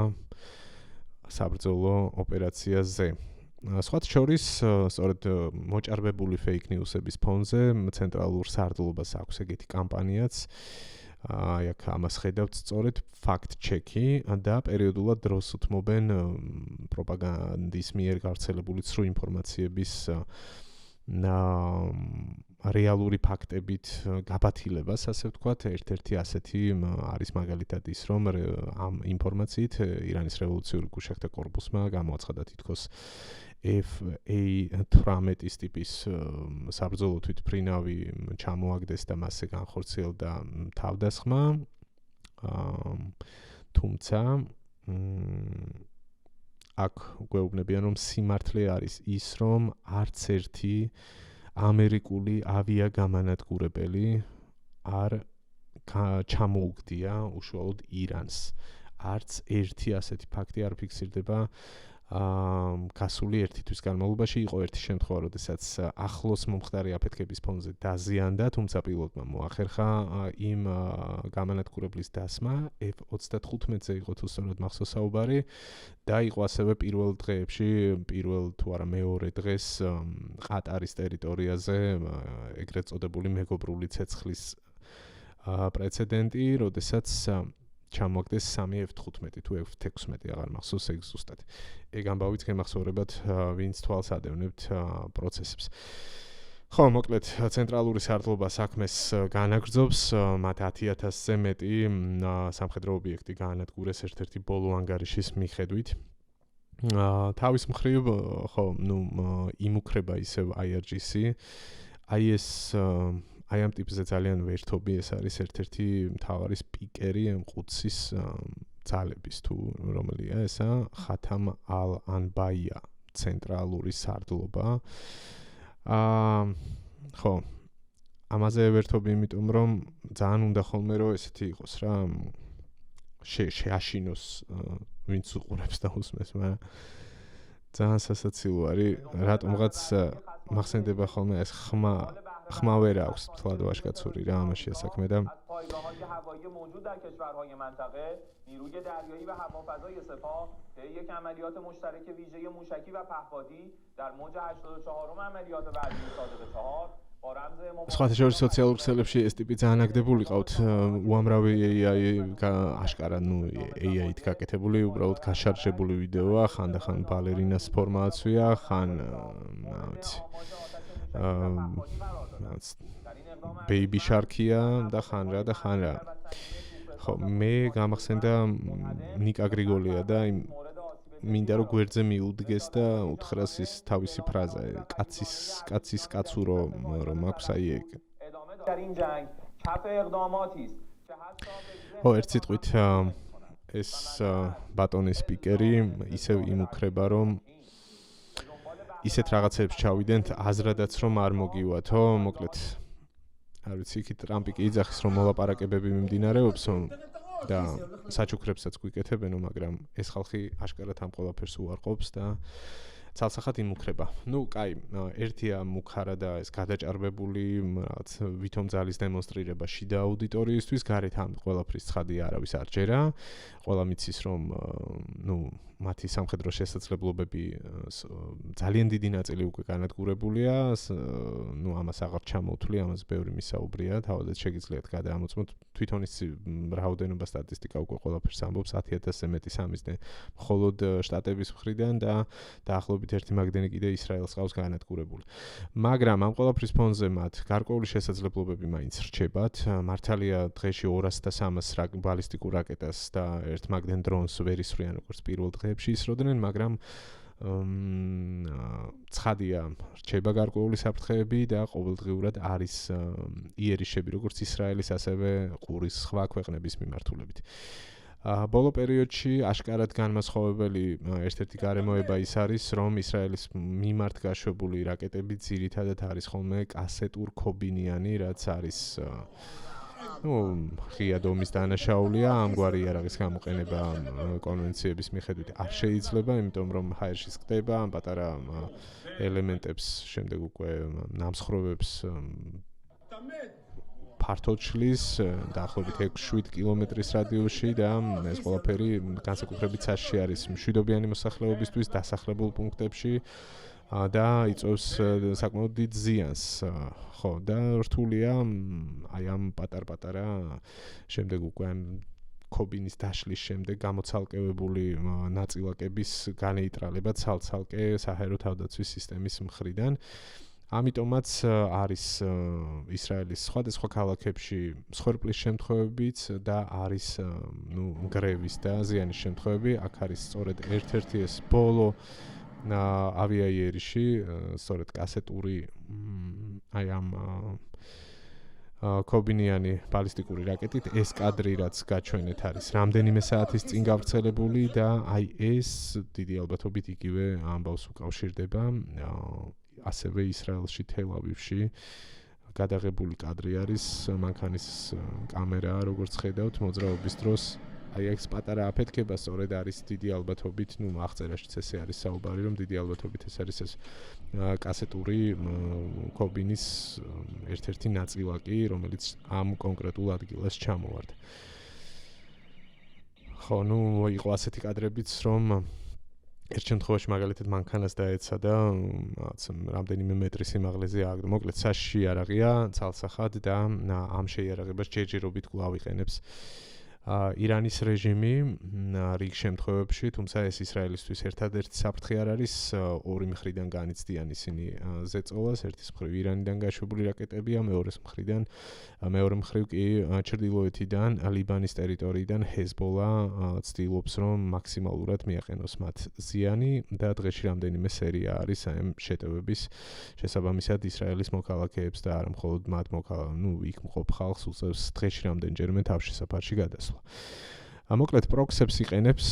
საბრძოლო ოპერაციაზე. სხვათა შორის, სწორედ მოჭარბებული fake news-ების ფონზე ცენტრალურ სარდლობას აქვს ეგეთი კამპანიაც. აი აქ ამას ხედავთ სწორედ fact-check-ი და პერიოდულად დროს უთმობენ პროპაგანდის მიერ გავრცელებული ცრუ ინფორმაციების რეალური ფაქტებით გაბათილებას, ასე ვთქვათ, ერთ-ერთი ასეთი არის მაგალითად ის, რომ ამ ინფორმაციით ირანის რევოლუციური გუშაკთა კორპუსმა გამოაცხადა თითქოს F-18 ტიპის საბრძოლო თვითმფრინავი ჩამოაგდეს და მასზე განხორციელდა თავდასხმა. თუმცა აქ გვეუბნებიან, რომ სიმართლე არის ის, რომ არც ერთი ამერიკული ავიაგამანადგურებელი არ ჩამოუგდია უშუალოდ ირანს. არც ერთი ასეთი ფაქტი არ ფიქსირდება გასული ერთი თვის განმავლობაში. იყო ერთი შემთხვევა, როდესაც ახლოს მომხდარი აფეთქების ფონზე დაზიანდა, თუმცა პილოტმა მოახერხა იმ გამანადგურებლის დასმა. F-35-ზე იყო თუ სწორად მახსოვს საუბარი და იყო ასევე პირველ დღეებში, პირველ თუ არა მეორე დღეს ყატარის ტერიტორიაზე ეგრეთ წოდებული მეგობრული ცეცხლის პრეცედენტი, როდესაც ჩამოაგდეს 3 F-15 თუ F-16 აღარ მახსოვს ეგ ზუსტად. ეგ ამბავიც გემახსოვრებათ, ვინც თვალს ადევნებთ პროცესებს. ხო, მოკლედ, ცენტრალური სარდლობა საქმეს განაგრძობს, მათ 10,000-ზე მეტი სამხედრო ობიექტი გაანადგურეს ერთ-ერთი ბოლო ანგარიშის მიხედვით. თავის მხრივ, ხო, იმუქრება ისევ IRGC. აი ამ ტიპზე ძალიან ვერთობი, ეს არის ერთ-ერთი მთავარი სპიკერი ყუდსის ძალების თუ რომელია ესა, ხათამ ალ-ანბაია, ცენტრალური სარდლობა. ხო, ამაზე ვერთობი, იმიტომ რომ ძალიან უნდა ხოლმე რომ ესეთი იყოს რა, შეაშინოს ვინც უყურებს და უსმენს, მაგრამ ძალიან სასაცილო არის, რატომღაც მახსენდება ხოლმე ეს ხმა ვერ აქვს თლად ვაშკაცური რა ამაშია საქმე და پایگاه‌های هوایی موجود در کشورهای منطقه نیروی دریایی و هوافضای سپاه طی یک عملیات مشترک ویژه موشکی و پهپادی در موج 84م عملیات ورزشی صادق 4 با رمز სხვათა შორის სოციალურ ქსელებში ეს ტიპი ძალიან აკდებული ყავთ უამრავი AI აშკარა AI-ით გაკეთებული უბრალოდ გაშარჟებული ვიდეოა ხანდახან ბალერინას ფორმაცია ხან Baby Shark-ია და ხან რა. ხო, მე გამახსენდა ნიკა გრიგოლია და მინდა რომ გვერდზე მიუდგეს და უთხრას ის თავისი ფრაზა, კაცის კაცურო რომ აქვს აი ეგ. ხო, ერთ სიტყვით ეს ბატონი სპიკერი ისევ იმუქრება რომ ისეთ რაღაცებს ჩავიდენთ აზრადაც რომ არ მოგივათო, მოკლედ არ ვიცი, იქით ტრამპი კი იძახის რომ მოლაპარაკებები მიმდინარეობსო და საჩუქრებსაც გვიკეთებენო, მაგრამ ეს ხალხი აშკარად ამ ყველაფერს უარყოფს და ცალსახად იმუქრება. კაი, ერთია მუქარა და ეს გადაჭარბებული რაღაც ვითომ ძალის დემონსტრირება შიდა აუდიტორიისთვის, გარეთ ამ ყველაფრის ცხადი არავის არ ჯერა. ყველა მიცის რომ მათი სამხედრო შესაძლებლობები ძალიან დიდი ნაწილი უკვე განადგურებულია, ამას აღარ ჩამოვთვლი, ამას ბევრი მისაუბრია, თავადაც შეგიძლიათ გადაამოწმოთ თვითონ ის რაოდენობა სტატისტიკა უკვე ყველაფერს ამბობს 10,000-ზე მეტი სამიზნე მხოლოდ შტატების მხრიდან და დაახლოებით ერთი მაგდენი კიდე ისრაელს ყავს განადგურებული. მაგრამ ამ ყველაფრის ფონზე მათ გარკვეული შესაძლებლობები მაინც რჩებათ. მართალია დღეში 200 და 300 ბალისტიკურ რაკეტას და ერთ მაგდენ დრონს ვერ ისვრიან როგორც პირველ დღეებში ისროდნენ, მაგრამ ცხადია რჩება გარკვეული საფრთხეები და ყოველდღიურად არის იერიშები როგორც ისრაელის, ასევე ყურის სხვა ქვეყნების მიმართულებით. ბოლო პერიოდში აშკარად განმასხვავებელი ერთ-ერთი გარემოება ის არის, რომ ისრაელის მიმართ გაშვებული რაკეტები ძირითადად არის ხოლმე კასეტურ ქობინიანი, რაც არის ღია დომის დანაშაულია, ამგვარი იარაღის გამოყენება კონვენციების მიხედვით არ შეიძლება, იმიტომ რომ ჰაერში ხდება ამ პატარა ელემენტებს შემდეგ უკვე ნამსხვრევებს ფართოდ შლის დაახლოებით 6-7 კილომეტრის რადიუსში და ეს ყველაფერი განსაკუთრებით საშიში არის მშვიდობიანი მოსახლეობისთვის დასახლებულ პუნქტებში და იწვევს საკმაოდ დიდ ზიანს. ხო, და რთულია აი ამ პატარ-პატარა შემდეგ უკვე ამ ქობინის დაშლის შემდეგ გამოცალკევებული ნაწილაკების განეიტრალება ცალ-ცალკე საჰაერო თავდაცვის სისტემის მხრიდან. ამიტომაც არის ისრაელის სხვადასხვა ქალაქებში მსხვერპლის შემთხვევებიც და არის მგრევის და ზიანის შემთხვევები. აქ არის სწორედ ერთ-ერთი ეს ბოლო ავიაიერიში, სწორედ კასეტური აი ამ კობინიანი ბალისტიკური რაკეტით ეს კადრი რაც გაჩვენეთ არის რამდენიმე საათის წინ გავრცელებული და აი ეს დიდი ალბათობით იგივე ამბავს უკავშირდება ასევე ისრაელში თელ-ავივში გადაღებული კადრი არის მანქანის კამერა როგორც ხედავთ მოძრაობის დროს აი ეს პატარა აფეთქება სწორედ არის დიდი ალბათობით ნუ აღწერაშიც ესე არის საუბარი რომ დიდი ალბათობით ეს არის ეს კასეტური კობინის ერთ-ერთი ნაწილაკი რომელიც ამ კონკრეტულ ადგილას ჩამოვარდა ხო ნუ იყო ასეთი კადრებიც რომ ერთ შემთხვევაში მაგალითად მანქანას დაეცა და რამდენიმე მეტრის სიმაღლეზე ააგდა მოკლედ საშიში იარაღია ცალსახად და ამ შეიარაღებას ჯერჯერობით კვლავ იყენებს ირანის რეჟიმი რიგ შემთხვევებში, თუმცა ეს ისრაელისთვის ერთადერთი საფრთხე არ არის, ორი მხრიდან განიცდიან ისინი ზეწოლას, ერთის მხრივ ირანიდან გაშვებული რაკეტებია, მეორე მხრივ კი ჩრდილოეთიდან, ლიბანის ტერიტორიიდან ჰეზბოლა ცდილობს, რომ მაქსიმალურად მიაყენოს მათ ზიანი და დღეში რამდენიმე სერია არის ამ შეტევების შესაბამისად ისრაელის მოქალაქეებს და არა მხოლოდ მათ იქ მყოფ ხალხს უწევს დღეში რამდენჯერმე თავშესაფარში გადასვლა. მოკლედ პროქსებს იყენებს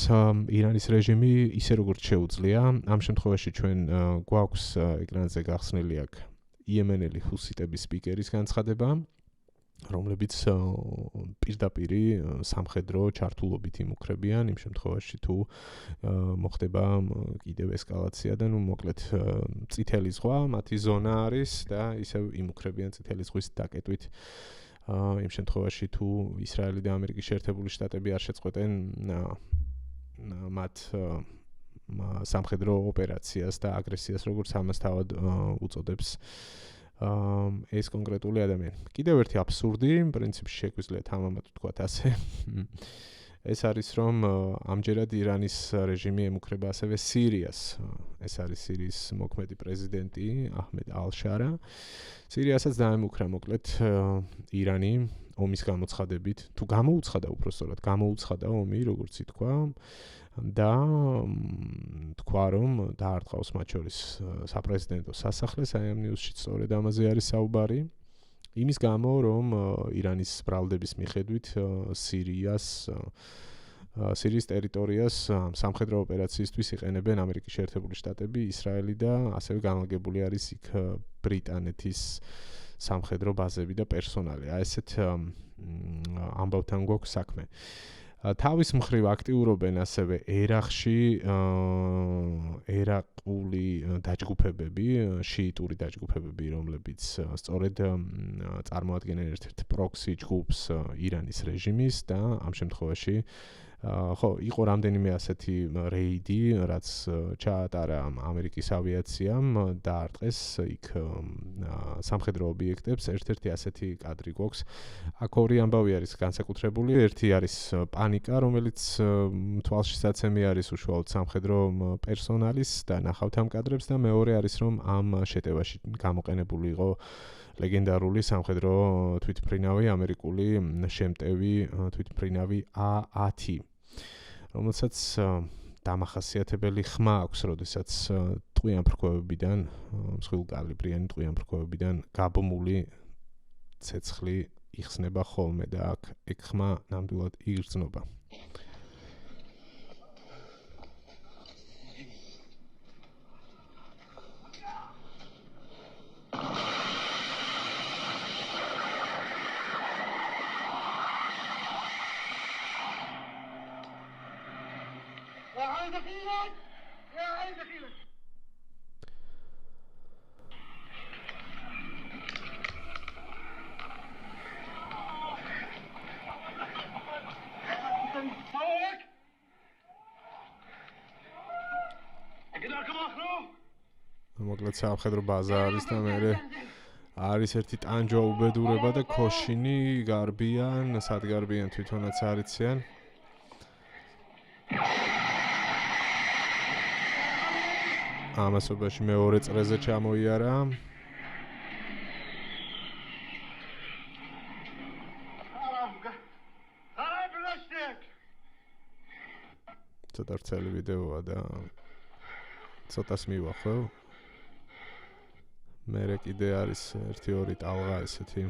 ირანის რეჟიმი ისე როგორც შეუძლია. ამ შემთხვევაში ჩვენ გვაქვს ეკრანზე გახსნილი აქ იემენელი ჰუსიტების სპიკერის განცხადება, რომლებიც პირდაპირ სამხედრო ჩართულობით იმუქრებიან იმ შემთხვევაში თუ მოხდება კიდევ ესკალაცია და ნუ მოკლედ წითელი ზღვა მათი ზონა არის და ისევ იმუქრებიან წითელი ზღვის დაკეტვით იმ შემთხვევაში თუ ისრაელი და ამერიკის შეერთებული შტატები არ შეწყვეტენ მათ სამხედრო ოპერაციას და აგრესიას როგორც ამას თავად უწოდებს ეს კონკრეტული ადამიანი. კიდევ ერთი აბსურდი, პრინციპში შეგვიძლია თამამად ვთქვათ ასე. ეს არის რომ ამჯერად ირანის რეჟიმი ემუქრება ასევე სირიას. ეს არის სირიის მოქმედი პრეზიდენტი აჰმედ ალ-შარა. სირიასაც დაემუქრა მოკლედ ირანი ომის გამოცხადებით, თუ გამოუცხადა უпростоრად, გამოუცხადა ომი, როგორც ითქვა და თქვა რომ დაარტყავს მათ შორის საპრეზიდენტო სასახლეს, აი ამ ნიუსში სწორედ ამაზე არის საუბარი. იმის გამო რომ ირანის ბრალდების მიხედვით სირიის ტერიტორიას სამხედრო ოპერაციისთვის იყენებენ ამერიკის შეერთებული შტატები, ისრაელი და ასევე განლაგებული არის იქ ბრიტანეთის სამხედრო ბაზები და პერსონალი. აი ესეთ ამბავთან გვაქვს საქმე. თავის მხრივ აქტიურობენ ასევე ერაყში ერაყული დაჯგუფებები, შიიტური დაჯგუფებები, რომლებიც სწორედ წარმოადგენენ ერთ-ერთ პროქსი ჯგუფს ირანის რეჟიმის და ამ შემთხვევაში ხო, იყო რამდენიმე ასეთი რეიდი, რაც ჩაატარა ამერიკის ავიაციამ დაარტყეს იქ სამხედრო ობიექტებს. ერთ-ერთი ასეთი კადრი გვაქვს. აქ ორი ამბავი არის განსაკუთრებული. ერთი არის პანიკა, რომელიც თვალშისაცემი არის უშუალოდ სამხედრო პერსონალის და ნახავთ ამ კადრებს და მეორე არის რომ ამ შეტევაში გამოყენებული იყო ლეგენდარული სამხედრო თვითმფრინავი ამერიკული შემტევი თვითმფრინავი A10, რომელსაც დამახასიათებელი ხმა აქვს, როდესაც ტყვიან ფრქვევებიდან, მსხვილკალიბრიანი ტყვიან ფრქვევებიდან გაბმული ცეცხლი იხსნება ხოლმე და აქ ეგ ხმა ნამდვილად იგრძნობა. მოკლედ სამხედრო ბაზა არის და მე არის ერთი ტანჯვა უბედურება და ქოშინი გარბიან, სადგარბიან თვითონაც არიციან. ამასობაში მეორე წრეზე ჩამოიარა. ცოტა რთელი ვიდეოა და ცოტას მივახო. მერე კიდე არის 1-2 ტალღა ესეთი.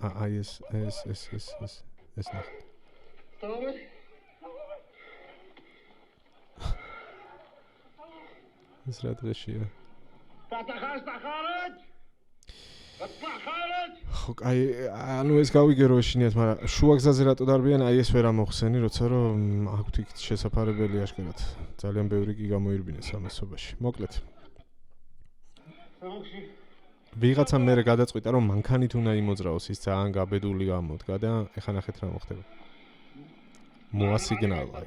აი ეს ნახეთ. ეს რა დღეშია? ხო, აი, ანუ ეს გავიგერო ეშინიათ, მაგრამ შუაგზაზე რატო დარბიან, აი ეს ვერ ამოხსენი, როცა რომ აქვთ იქ შესაძლებელი აშკარად. ძალიან ბევრი კი გამოირბინეს ამასობაში. მოკლედ. ვიღაცამ მერე გადაწყვიტა, რომ მანქანით უნდა იმოძრაოს, ის ძალიან გაბედული გამოდგა და ეხლა ნახეთ რა მოხდება. მოასიგნალა.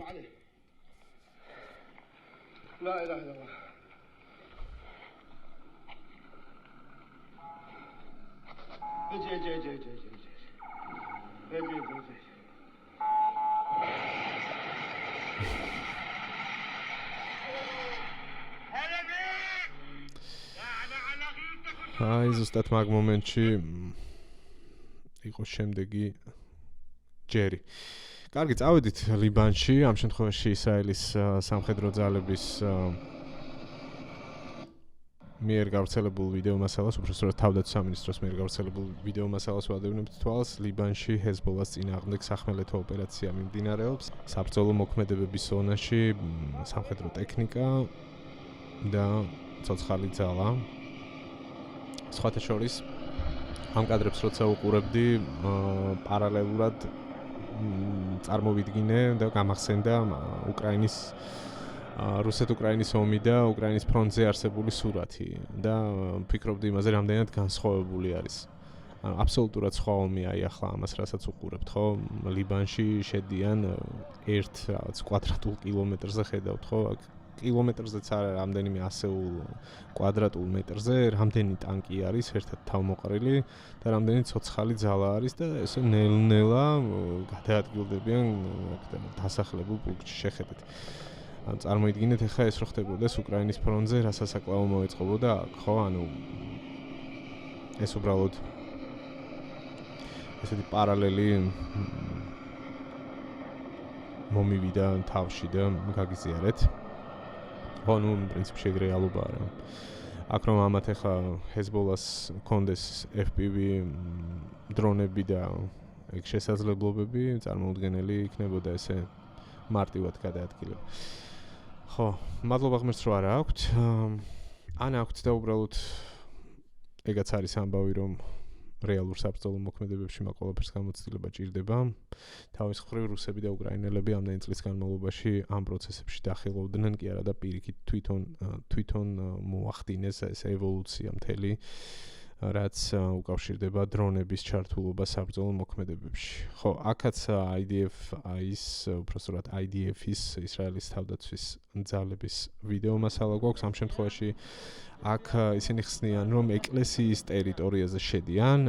აი ზუსტად მაგ მომენტში იყო შემდეგი ჯერი. კარგი, წავედით ლიბანში, ამ შემთხვევაში ისრაელის სამხედრო ძალების მიერ გავრცელებულ ვიდეო მასალას, უბრალოდ თავდაცვის სამინისტროს მიერ გავრცელებულ ვიდეო მასალას ვადევნებთ თვალს. ლიბანში ჰეზბოლას წინააღმდეგ სახმელეთო ოპერაცია მიმდინარეობს. საბრძოლო მოქმედებების ზონაში სამხედრო ტექნიკა და ცოცხალი ძალა. სხვათა შორის ამ კადრებს როცა უყურებდი, პარალელურად წარმოვიდგინე და გამახსენდა უკრაინის რუსეთ-უკრაინის ომი და უკრაინის ფრონტზე არსებული სურათი და ვფიქრობდი იმაზე, რამდენად განსხვავებული არის. ანუ აბსოლუტურად სხვა ომია აი ახლა ამას რასაც უყურებთ, ხო? ლიბანში შედიან ერთ რაღაც კვადრატულ კილომეტრზე ხედავთ, ხო? კილომეტრზეც არა, რამდენიმე ასეულ კვადრატულ მეტრზე რამდენი ტანკი არის ერთად თავმოყრილი და რამდენი ცოცხალი ძალა არის და ესე ნელ-ნელა გადაადგილდებიან დასახლებულ პუნქტში შეხედეთ. ანუ წარმოიდგინეთ ახლა ეს რო ხდებოდეს უკრაინის ფრონტზე, რა სასაკლაო მოეწყობოდა აქ, ხო? ანუ ეს უბრალოდ ესეთი პარალელი მომივიდა თავში და გაგიზიარეთ. ხო, ნუ პრინციპში ეგ რეალობაა რა. აქ რომ ამათ ახლა ჰეზბოლას კონდეს FPV დრონები და ეგ შესაძლებლობები წარმოუდგენელი იქნებოდა ესე მარტივად გადაადგილება. ხო, მადლობა ღმერთს რომ არა აქვთ. ან აქვთ და უბრალოდ ეგაც არის ამბავი რომ რეალურ საბრძოლო მოქმედებებში მაგ ყველაფერს გამოცდილება ჭირდება. თავის მხრივ რუსები და უკრაინელები ამდენი წლის განმავლობაში ამ პროცესებში დახილავდნენ კი არა და პირიქით თვითონ მოახდინეს ეს ევოლუცია მთელი, რაც უკავშირდება დრონების ჩართულობას საბრძოლო მოქმედებებში. ხო, აქაც IDF-ის ისრაელის თავდაცვის ძალების ვიდეო მასალა გვაქვს. ამ შემთხვევაში აქ ისინი ხსნიან, რომ ეკლესიის ტერიტორიაზე შედიან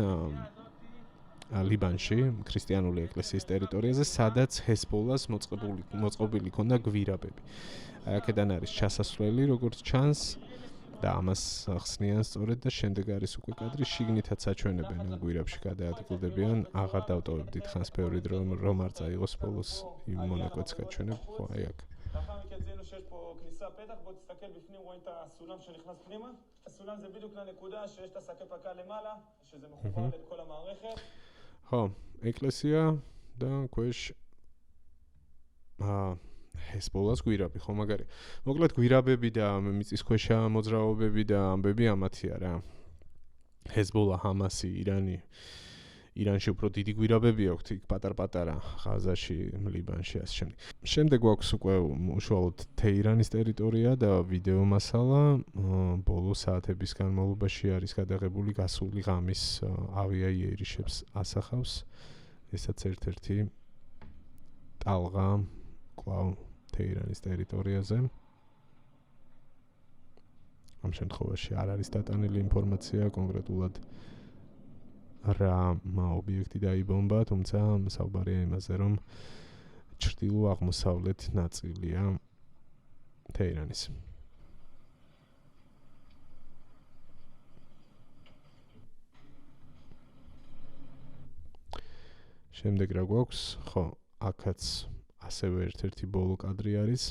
ლიბანში, ქრისტიანული ეკლესიის ტერიტორიაზე, სადაც ჰეზბოლას მოწყობილი ქონდა გვირაბები. აი აქედან არის ჩასასვლელი, როგორც ჩანს, და ამას ხსნიან სწორედ და შემდეგ არის უკვე კადრი, შიგნითაც აჩვენებენ ამ გვირაბში გადაადგილდებიან. აღარ დავტოვებდით ხანს ბევრი დრო, რომ არ წაიღოს ბოლოს იმ მონაკვეთს გაჩვენებ, ხო, აი აქ. לאחר מכן זיהינו שיש פה כניסה פתח, בוא תסתכל בפנים, רואים את הסולם שנכנס פנימה. הסולם זה בדיוק לנקודה שיש את השקי פקה למעלה, שזה מחובר את כל המערכת. ხო, ეკლესია და ქვეშ ჰეზბოლას გვირაბი, ხო მაგარი. მოკლედ გვირაბები და მიწისქვეშა მოძრაობები და ამბები ამათია რა. ჰეზბოლა, ჰამასი, ირანში უფრო დიდი გვირაბები აქვთ, იქ პატარ-პატარა, ღაზაში, ლიბანში ასე შემდეგ. შემდეგ გვაქვს უკვე უშუალოდ თეირანის ტერიტორია და ვიდეო მასალა. ბოლო საათების განმავლობაში არის გადაღებული გასული ღამის ავიაიერიშებს ასახავს. ესაც ერთ-ერთი ტალღა კვლავ თეირანის ტერიტორიაზე. ამ შემთხვევაში არ არის დატანილი ინფორმაცია კონკრეტულად რა ობიექტი დაიბომბა, თუმცა საუბარია იმაზე, რომ ჩრდილო-აღმოსავლეთ ნაწილია თეირანის. შემდეგ რა გვაქვს? ხო, აქაც ასევე ერთ-ერთი ბოლო კადრი არის.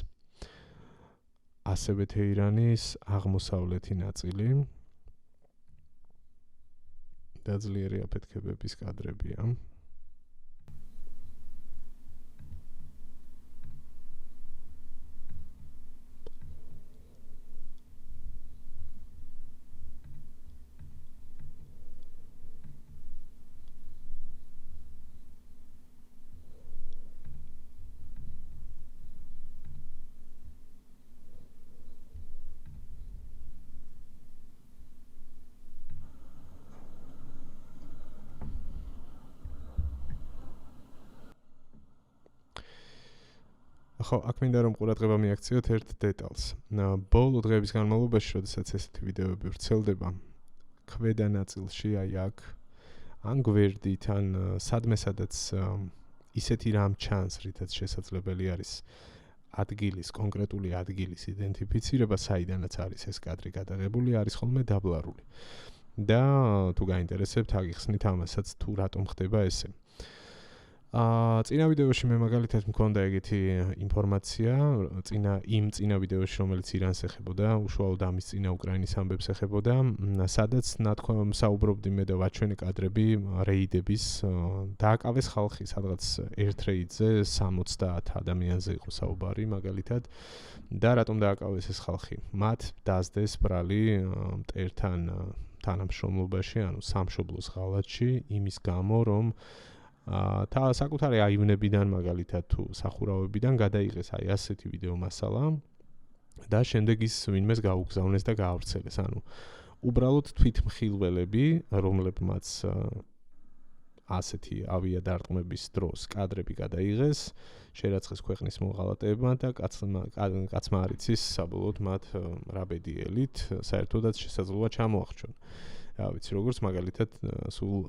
ასევე თეირანის აღმოსავლეთი ნაწილი. და ძლიერი აფეთქებების კადრებია. ხო, აქ მინდა რომ ყურადღება მიაქციოთ ერთ დეტალს. ბოლო დღეების განმავლობაში, როდესაც ესეთი ვიდეოები ვრცელდება, ქვედა ნაწილში, აი აქ, ან გვერდით, ან სადმე სადაც ისეთი რამ ჩანს, რითაც შესაძლებელი არის ადგილის, კონკრეტული ადგილის იდენტიფიცირება, საიდანაც არის ეს კადრი გადაღებული, არის ხოლმე დაბლარული. და თუ გაინტერესებთ, აგიხსნით ამასაც თუ რატომ ხდება ესე. წინა ვიდეოში მე მაგალითად მქონდა ეგეთი ინფორმაცია, წინა ვიდეოში, რომელიც ირანს ეხებოდა, უშუალოდ ამის წინა უკრაინის ამბებს ეხებოდა, სადაც ნათქვამ საუბრობდი მე და ვაჩვენე კადრები რეიდების, დააკავეს ხალხი, სადღაც ერთ რეიდზე 70 ადამიანზე იყო საუბარი მაგალითად და რატომ დააკავეს ეს ხალხი? მათ დასდეს ბრალი მტერთან თანამშრომლობაში, ანუ სამშობლოს ღალატში, იმის გამო, რომ საკუთარი აივნებიდან მაგალითად თუ სახურავებიდან გადაიღეს აი ასეთი ვიდეო მასალა და შემდეგ ის ვინმეს გაუგზავნეს და გაავრცელეს. ანუ უბრალოდ თვითმხილველები, რომლებმაც ასეთი ავიადარტყმების დროს კადრები გადაიღეს, შერაცხეს ქვეყნის მოღალატეებმა და კაცმა არ იცის საბოლოოდ მათ რა ბედიელით საერთოდაც შესაძლოა ჩამოახრჩონ. რა ვიცი, როგორც მაგალითად სულ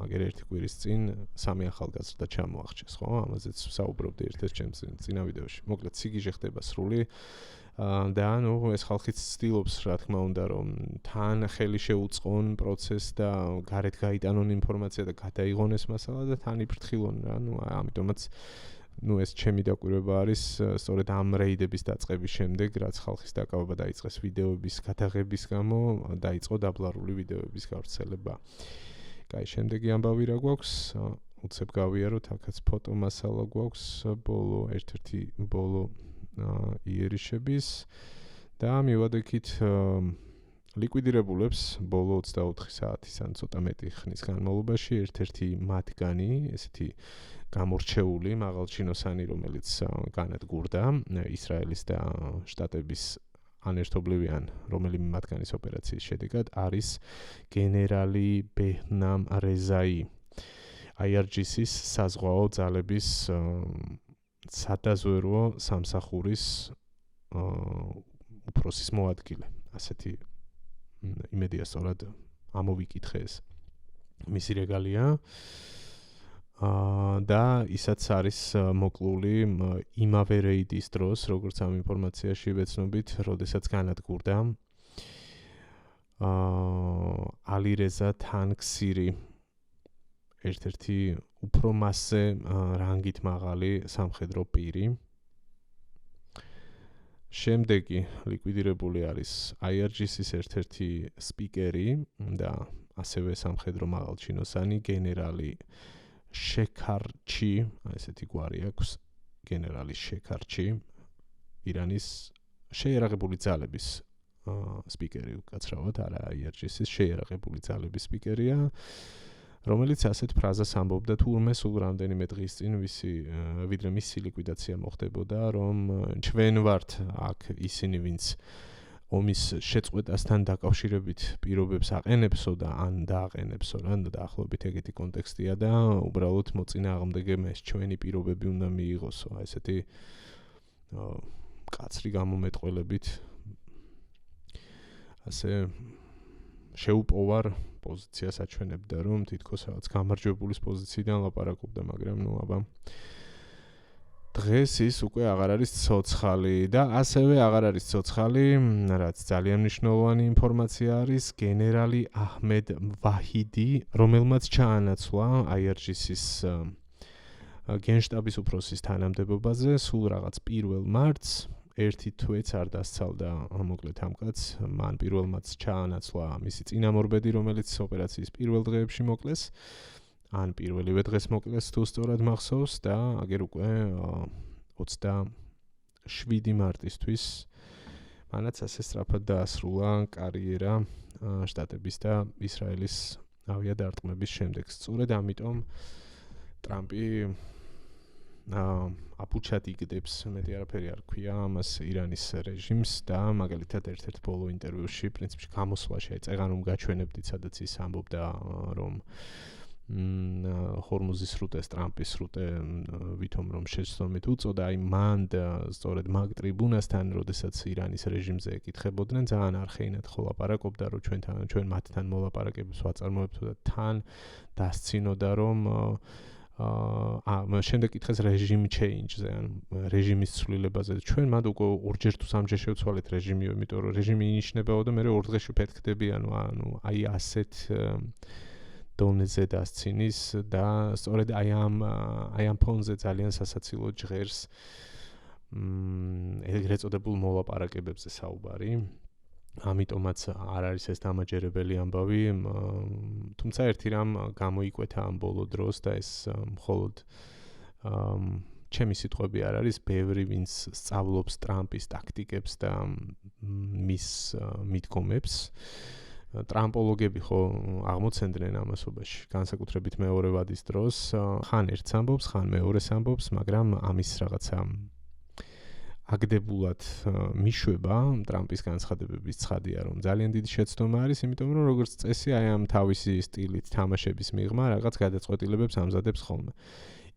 აგერ ერთი კვირის წინ სამი ახალგაზრდა ჩამოახრჩეს, ხო? ამაზეც საუბრობდი ერთ-ერთ ჩემს წინა ვიდეოში. მოკლედ სიგიჟე ხდება სრული და ანუ ეს ხალხიც ცდილობს, რა თქმა უნდა, რომ თან ხელი შეუწყონ პროცესს და გარეთ გაიტანონ ინფორმაცია და გადაიღონ ეს მასალა და თან იფრთხილონ რა. ანუ ამიტომაც ეს ჩემი დაკვირვება არის სწორედ ამ რეიდების დაწყების შემდეგ, რაც ხალხის დაკავება დაიწყეს ვიდეოების გადაღების გამო, დაიწყო დაბლარული ვიდეოების გავრცელება. კაი, შემდეგი ამბავი რა გვაქვს? უცებ გავიაროთ, აქაც ფოტო მასალა გვაქვს, ერთ-ერთი ბოლო იერიშების და მივადექით ლიკვიდირებულებს ბოლო 24 საათის ან ცოტა მეტი ხნის განმავლობაში ერთ-ერთი მათგანი, ესეთი გამორჩეული მაღალჩინოსანი, რომელიც განადგურდა ისრაელის და შტატების ანერთობლივიან რომელიმე მათგანის ოპერაციის შედეგად არის გენერალი ბეჰნამ რეზაი, IRGC-ის საზღვაო ძალების სადაზვერვო სამსახურის უფროსის მოადგილე. ასეთი იმედია სწორად ამოვიკითხე ეს მისი რეგალია. და ისაც არის მოკლული იმავე რეიდის დროს, როგორც ამ ინფორმაციაში ვეცნობით, როდესაც განადგურდა ალირეზა თანქსირი, ერთ-ერთი უფრო მასზე რანგით მაღალი სამხედრო პირი. შემდეგი ლიკვიდირებული არის IRGC-ის ერთ-ერთი სპიკერი და ასევე სამხედრო მაღალჩინოსანი გენერალი შექარჩი, ესეთი გვარი აქვს, გენერალი შექარჩი, ირანის შეიარაღებული ძალების სპიკერი უკაცრავად, არა IRGC-ის შეიარაღებული ძალების სპიკერია, რომელიც ასეთ ფრაზას ამბობდა თურმე სულ რამდენიმე დღის წინ, ვიდრე მისი ლიკვიდაცია მოხდებოდა, რომ ჩვენ ვართ აქ ისინი, ვინც ომის შეწყვეტასთან დაკავშირებით პირობებს აყენებსო და ან დააყენებსო, რა დაახლოებით ეგეთი კონტექსტია და უბრალოდ მოწინააღმდეგემ ეს ჩვენი პირობები უნდა მიიღოსო, ესეთი კაცრი გამომეტყველებით ასე შეუპოვარ პოზიციას აჩვენებდა, რომ თითქოს რაღაც გამარჯვებულის პოზიციიდან ლაპარაკობდა, მაგრამ აბა დღეს ის უკვე აღარ არის ცოცხალი და ასევე აღარ არის ცოცხალი, რაც ძალიან მნიშვნელოვანი ინფორმაცია არის, გენერალი აჰმედ ვაჰიდი, რომელმაც ჩაანაცვლა IRGC-ის გენშტაბის უფროსის თანამდებობაზე სულ რაღაც 1 მარტს ერთი თვეც არ დასცალდა მოკლედ ამ კაცს, მან პირველ მარტს ჩაანაცვლა მისი წინამორბედი, რომელიც ოპერაციის პირველ დღეებში მოკლეს, ან პირველივე დღეს მოკლეს თუ სწორად მახსოვს და აგერ უკვე 27 მარტისთვის მანაც ასე სწრაფად დაასრულა კარიერა შტატების და ისრაელის ავიადარტყმების შემდეგ. სწორედ ამიტომ ტრამპი აპუჩად იგდებს, მეტი არაფერი არ ქვია ამას ირანის რეჟიმს და მაგალითად ერთ-ერთ ბოლო ინტერვიუში პრინციპში გამოსვლა შეეწეღა, რომ გაჩვენებდით, სადაც ის ამბობდა, რომ ჰორმუზის სრუტეს ტრამპის სრუტე ვითომ რომ შეცდომით უწოდა, აი მან სწორედ მაგ ტრიბუნასთან, როდესაც ირანის რეჟიმზე ეკითხებოდნენ, ძალიან არხეინად ხოლაპარაკობდა, რომ ჩვენ მათთან მოლაპარაკებებს ვაწარმოებთ და თან დასცინოდა, რომ შემდეგ კითხეს რეჟიმ ჩეინჯზე, ან რეჟიმის ცვლილებაზე. ჩვენ მათ უკვე ორჯერ თუ სამჯერ შევცვალეთ რეჟიმი, იმიტომ რომ რეჟიმი ინიშნებაო და მე 2 დღეში ვფეთქდებიან, ანუ აი ასეთ დონეზე დასცინის და სწორედ აი ამ ფონზე ძალიან სასაცილო ჟღერს ეგრეთ წოდებულ მოლაპარაკებებზე საუბარი. ამიტომაც არ არის ეს დამაჯერებელი ამბავი, თუმცა ერთი რამ გამოიკვეთა ამ ბოლო დროს და ეს მხოლოდ ჩემი სიტყვები არ არის, ბევრი ვინც სწავლობს ტრამპის ტაქტიკებს და მის მიდგომებს. ტრამპოლოგები ხო აღმოცენდნენ ამასობაში, განსაკუთრებით მეორე ვადის დროს, ხან ერთს ამბობს, ხან მეორეს ამბობს, მაგრამ ამის რაღაცა აგდებულად მიშვება ტრამპის განცხადებების ცხადია, რომ ძალიან დიდი შეცდომა არის, იმიტომ რომ როგორც წესი აი ამ თავისი სტილით თამაშების მიღმა რაღაც გადაწყვეტილებებს ამზადებს ხოლმე.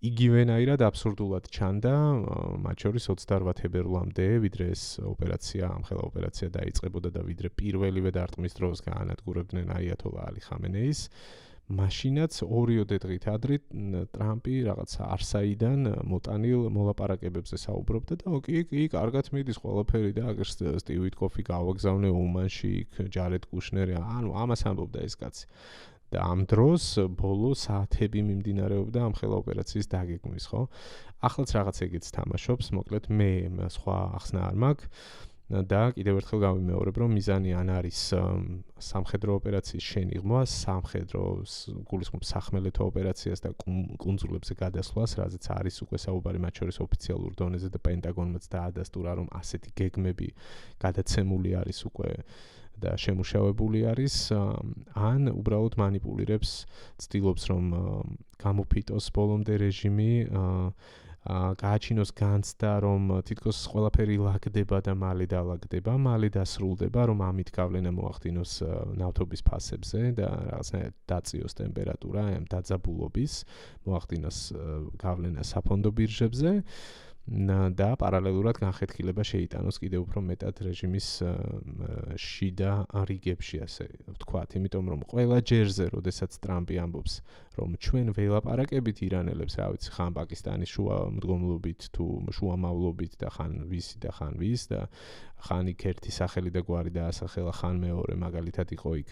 იგივენაირად აბსურდულად ჩანდა მათ შორის 28 თებერვლამდე, ვიდრე ეს ოპერაცია, ამხელა ოპერაცია დაიწყებოდა და ვიდრე პირველივე დარტყმის დროს გაანადგურებდნენ აიათოლა ალი ხამენეის, მაშინაც 2 დღით ადრე ტრამპი რაღაც არსაიდან მოტანილ მოლაპარაკებებზე საუბრობდა და კი, კარგად მიდის ყველაფერი და აგერ სტივ ვიტკოფი გავაგზავნე უმანში, იქ ჯარედ კუშნერი, ანუ ამას ამბობდა ეს კაცი. და ამ დროს ბოლო საათები მიმდინარეობდა ამხელა ოპერაციის დაგეგმვის, ხო? ახლაც რაღაც ეგეც თამაშობს, მოკლედ მე სხვა ახსნა არ მაქვს. და კიდევ ერთხელ გავიმეორებ, რომ მიზანი ან არის სამხედრო ოპერაციის შენიღმა, სამხედროს გულისხმობს სახმელეთო ოპერაციას და კუნძულებზე გადასვლას, რაზეც არის უკვე საუბარი მათ შორის ოფიციალურ დონეზე და პენტაგონმაც დაადასტურა, რომ ასეთი გეგმები გადაცემული არის უკვე და შემუშავებული არის, ან უბრალოდ манипуლირებს, ცდილობს რომ გამოფიტოს ბოლომდე რეჟიმი, გააჩინოს განცდა, რომ თითქოს ყველაფერი ლაგდება და მალე დალაგდება, მალე დასრულდება, რომ ამით გავლენა მოახდინოს ნავთობის ფასებზე და რაღაცნაირად დაწიოს ტემპერატურა, ამ დაძაბულობის, მოახდინოს გავლენა საფონდო ბირჟებზე და პარალელურად განხეთქილება შეიტანოს კიდევ უფრო მეტად რეჟიმის შიდა რიგებში, ასე ვთქვათ, იმიტომ რომ ყველა ჯერზე, როდესაც ტრამპი ამბობს, რომ ჩვენ ველაპარაკებით ირანელებს, რა ვიცი, ხან პაკისტანის შუამდგომლობით თუ შუამავლობით და ხან ვისი და ხან ვის და ხან იქ ერთი სახელი და გვარი დაასახელა, ხან მეორე, მაგალითად იყო იქ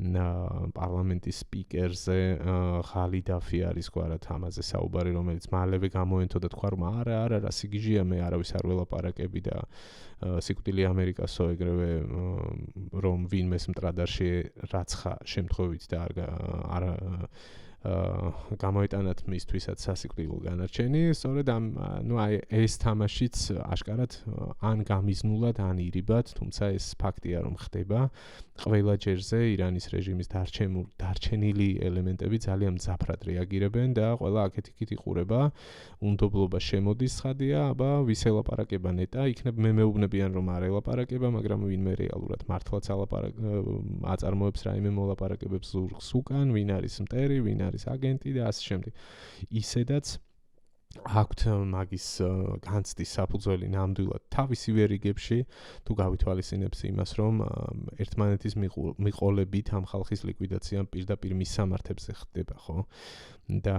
პარლამენტის სპიკერზე ხალი დაფი არის გვარად ამაზე საუბარი, რომელიც მალევე გამოენთო და თქვა, რომ არა, სიგიჟია, მე არავის არ ველაპარაკები და სიკვდილი ამერიკასო ეგრევე რომ ვინმეს მტრადარში რაცხა შემთხვევით და არ გამოეტანათ მისთვისაც სასიკვდილო განარჩენი, სწორედ აი ეს თამაშიც აშკარად ან გამიზნულად, ან ირიბად, თუმცა ეს ფაქტია, რომ ხდება ყველა ჯერზე ირანის რეჟიმის დარჩენილი ელემენტები ძალიან მძაფრად რეაგირებენ და ყველა აქეთ-იქით იყურება, უნდობლობა შემოდის ცხადია, აბა ვის ელაპარაკება ნეტა, იქნებ მე მეუბნებიან რომ არ ელაპარაკება, მაგრამ ვინმე რეალურად მართლაც აწარმოებს რაიმე მოლაპარაკებებს ზურგს უკან, ვინ არის მტერი, ვინ არის აგენტი და ასე შემდეგ. ისედაც აქვთ მაგის განცდის საფუძველი ნამდვილად თავისივე რიგებში, თუ გავითვალისწინებს იმას, რომ ერთმანეთის მიყოლებით ამ ხალხის ლიკვიდაცია პირდაპირ მის სამართებზე ხდება, ხო? და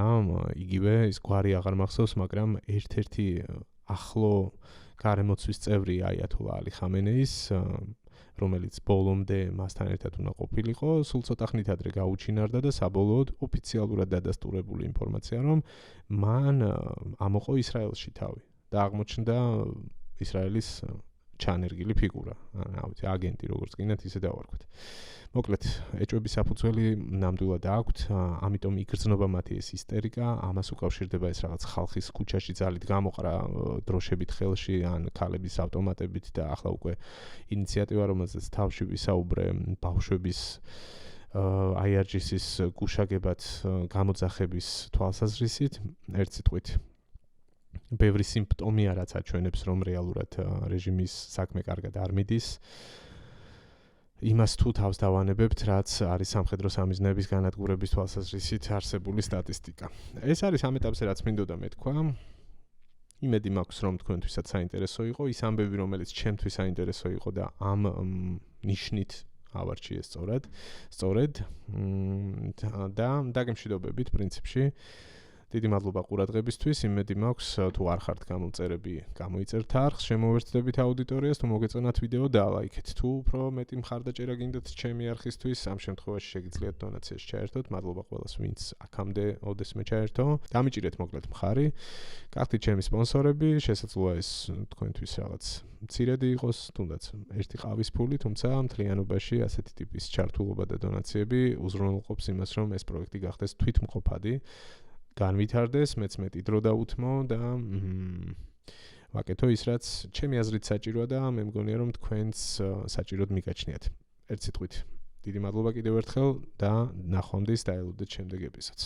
იგივე ის გვარი აღარ მახსოვს, მაგრამ ერთ-ერთი ახლო გარემოცვის წევრი აიათოლა ალი ხამენეის რომელიც ბოლომდე მასთან ერთად უნდა ყოფილიყო, სულ ცოტა ხნით ადრე გაუჩინარდა და საბოლოოდ ოფიციალურად დადასტურებული ინფორმაცია, რომ მან ამოყო ისრაელში თავი და აღმოჩნდა ისრაელის ჩანერგილი ფიგურა, ანუ აგენტი როგორც გინდათ ისე დავარქვათ. მოკლედ, ეჭვების საფუძველი ნამდვილად აქვთ, ამიტომ იგრძნობა მათი ეს ისტერიკა, ამას უკავშირდება ეს რაღაც ხალხის ქუჩაში ძალით გამოყრა დროშებით ხელში ან ქალების ავტომატებით და ახლა უკვე ინიციატივა, რომელზეც თავში ვისაუბრე, ბავშვების IRGC-ის გუშაგებად გამოძახების თვალსაზრისით, ერთ სიტყვით ბევრი სიმპტომია, რაც აჩვენებს, რომ რეალურად რეჟიმის საქმე კარგად არ მიდის. იმას თუ თავს დავანებებთ, რაც არის სამხედრო სამიზნეების განადგურების თვალსაზრისით არსებული სტატისტიკა. ეს არის ამ ეტაპზე, რაც მინდოდა მეთქვა. იმედი მაქვს, რომ თქვენთვისაც საინტერესო იყო, ის ამბები, რომელიც ჩემთვის საინტერესო იყო და ამ ნიშნით ავარჩიე სწორად და დაგემშვიდობებით პრინციპში. დიდი მადლობა ყურადღებისთვის. იმედი მაქვს, თუ არ ხართ გამომწერები, გამოიწერთ არხს, შემოვერთდებით აუდიტორიას, თუ მოგეწონათ ვიდეო დალაიქეთ. თუ უფრო მეტი მხარდაჭერა გინდათ ჩემი არხისთვის, ამ შემთხვევაში შეგიძლიათ დონაციას ჩაერთოთ. მადლობა ყველას, ვინც აქამდე ოდესმე ჩაერთო. დამიჭირეთ მოკლედ მხარი. გახდით ჩემი სპონსორები, შესაძლოა ეს თქვენთვის რაღაც მცირედი იყოს, თუნდაც ერთი ყავის ფული, თუმცა მთლიანობაში ასეთი ტიპის ჩართულობა და დონაციები უზრუნველყოფს იმას, რომ ეს პროექტი გახდეს თვითმყოფადი. განვითარდეს, მეც მეტი დრო დაუთმო და ვაკეთო ის, რაც ჩემი აზრით საჭიროა და მე მგონია, რომ თქვენც საჭიროდ მიგაჩნიათ. ერთ სიტყვით, დიდი მადლობა კიდევ ერთხელ და ნახვამდის დაელოდეთ შემდეგ ეპიზოდს.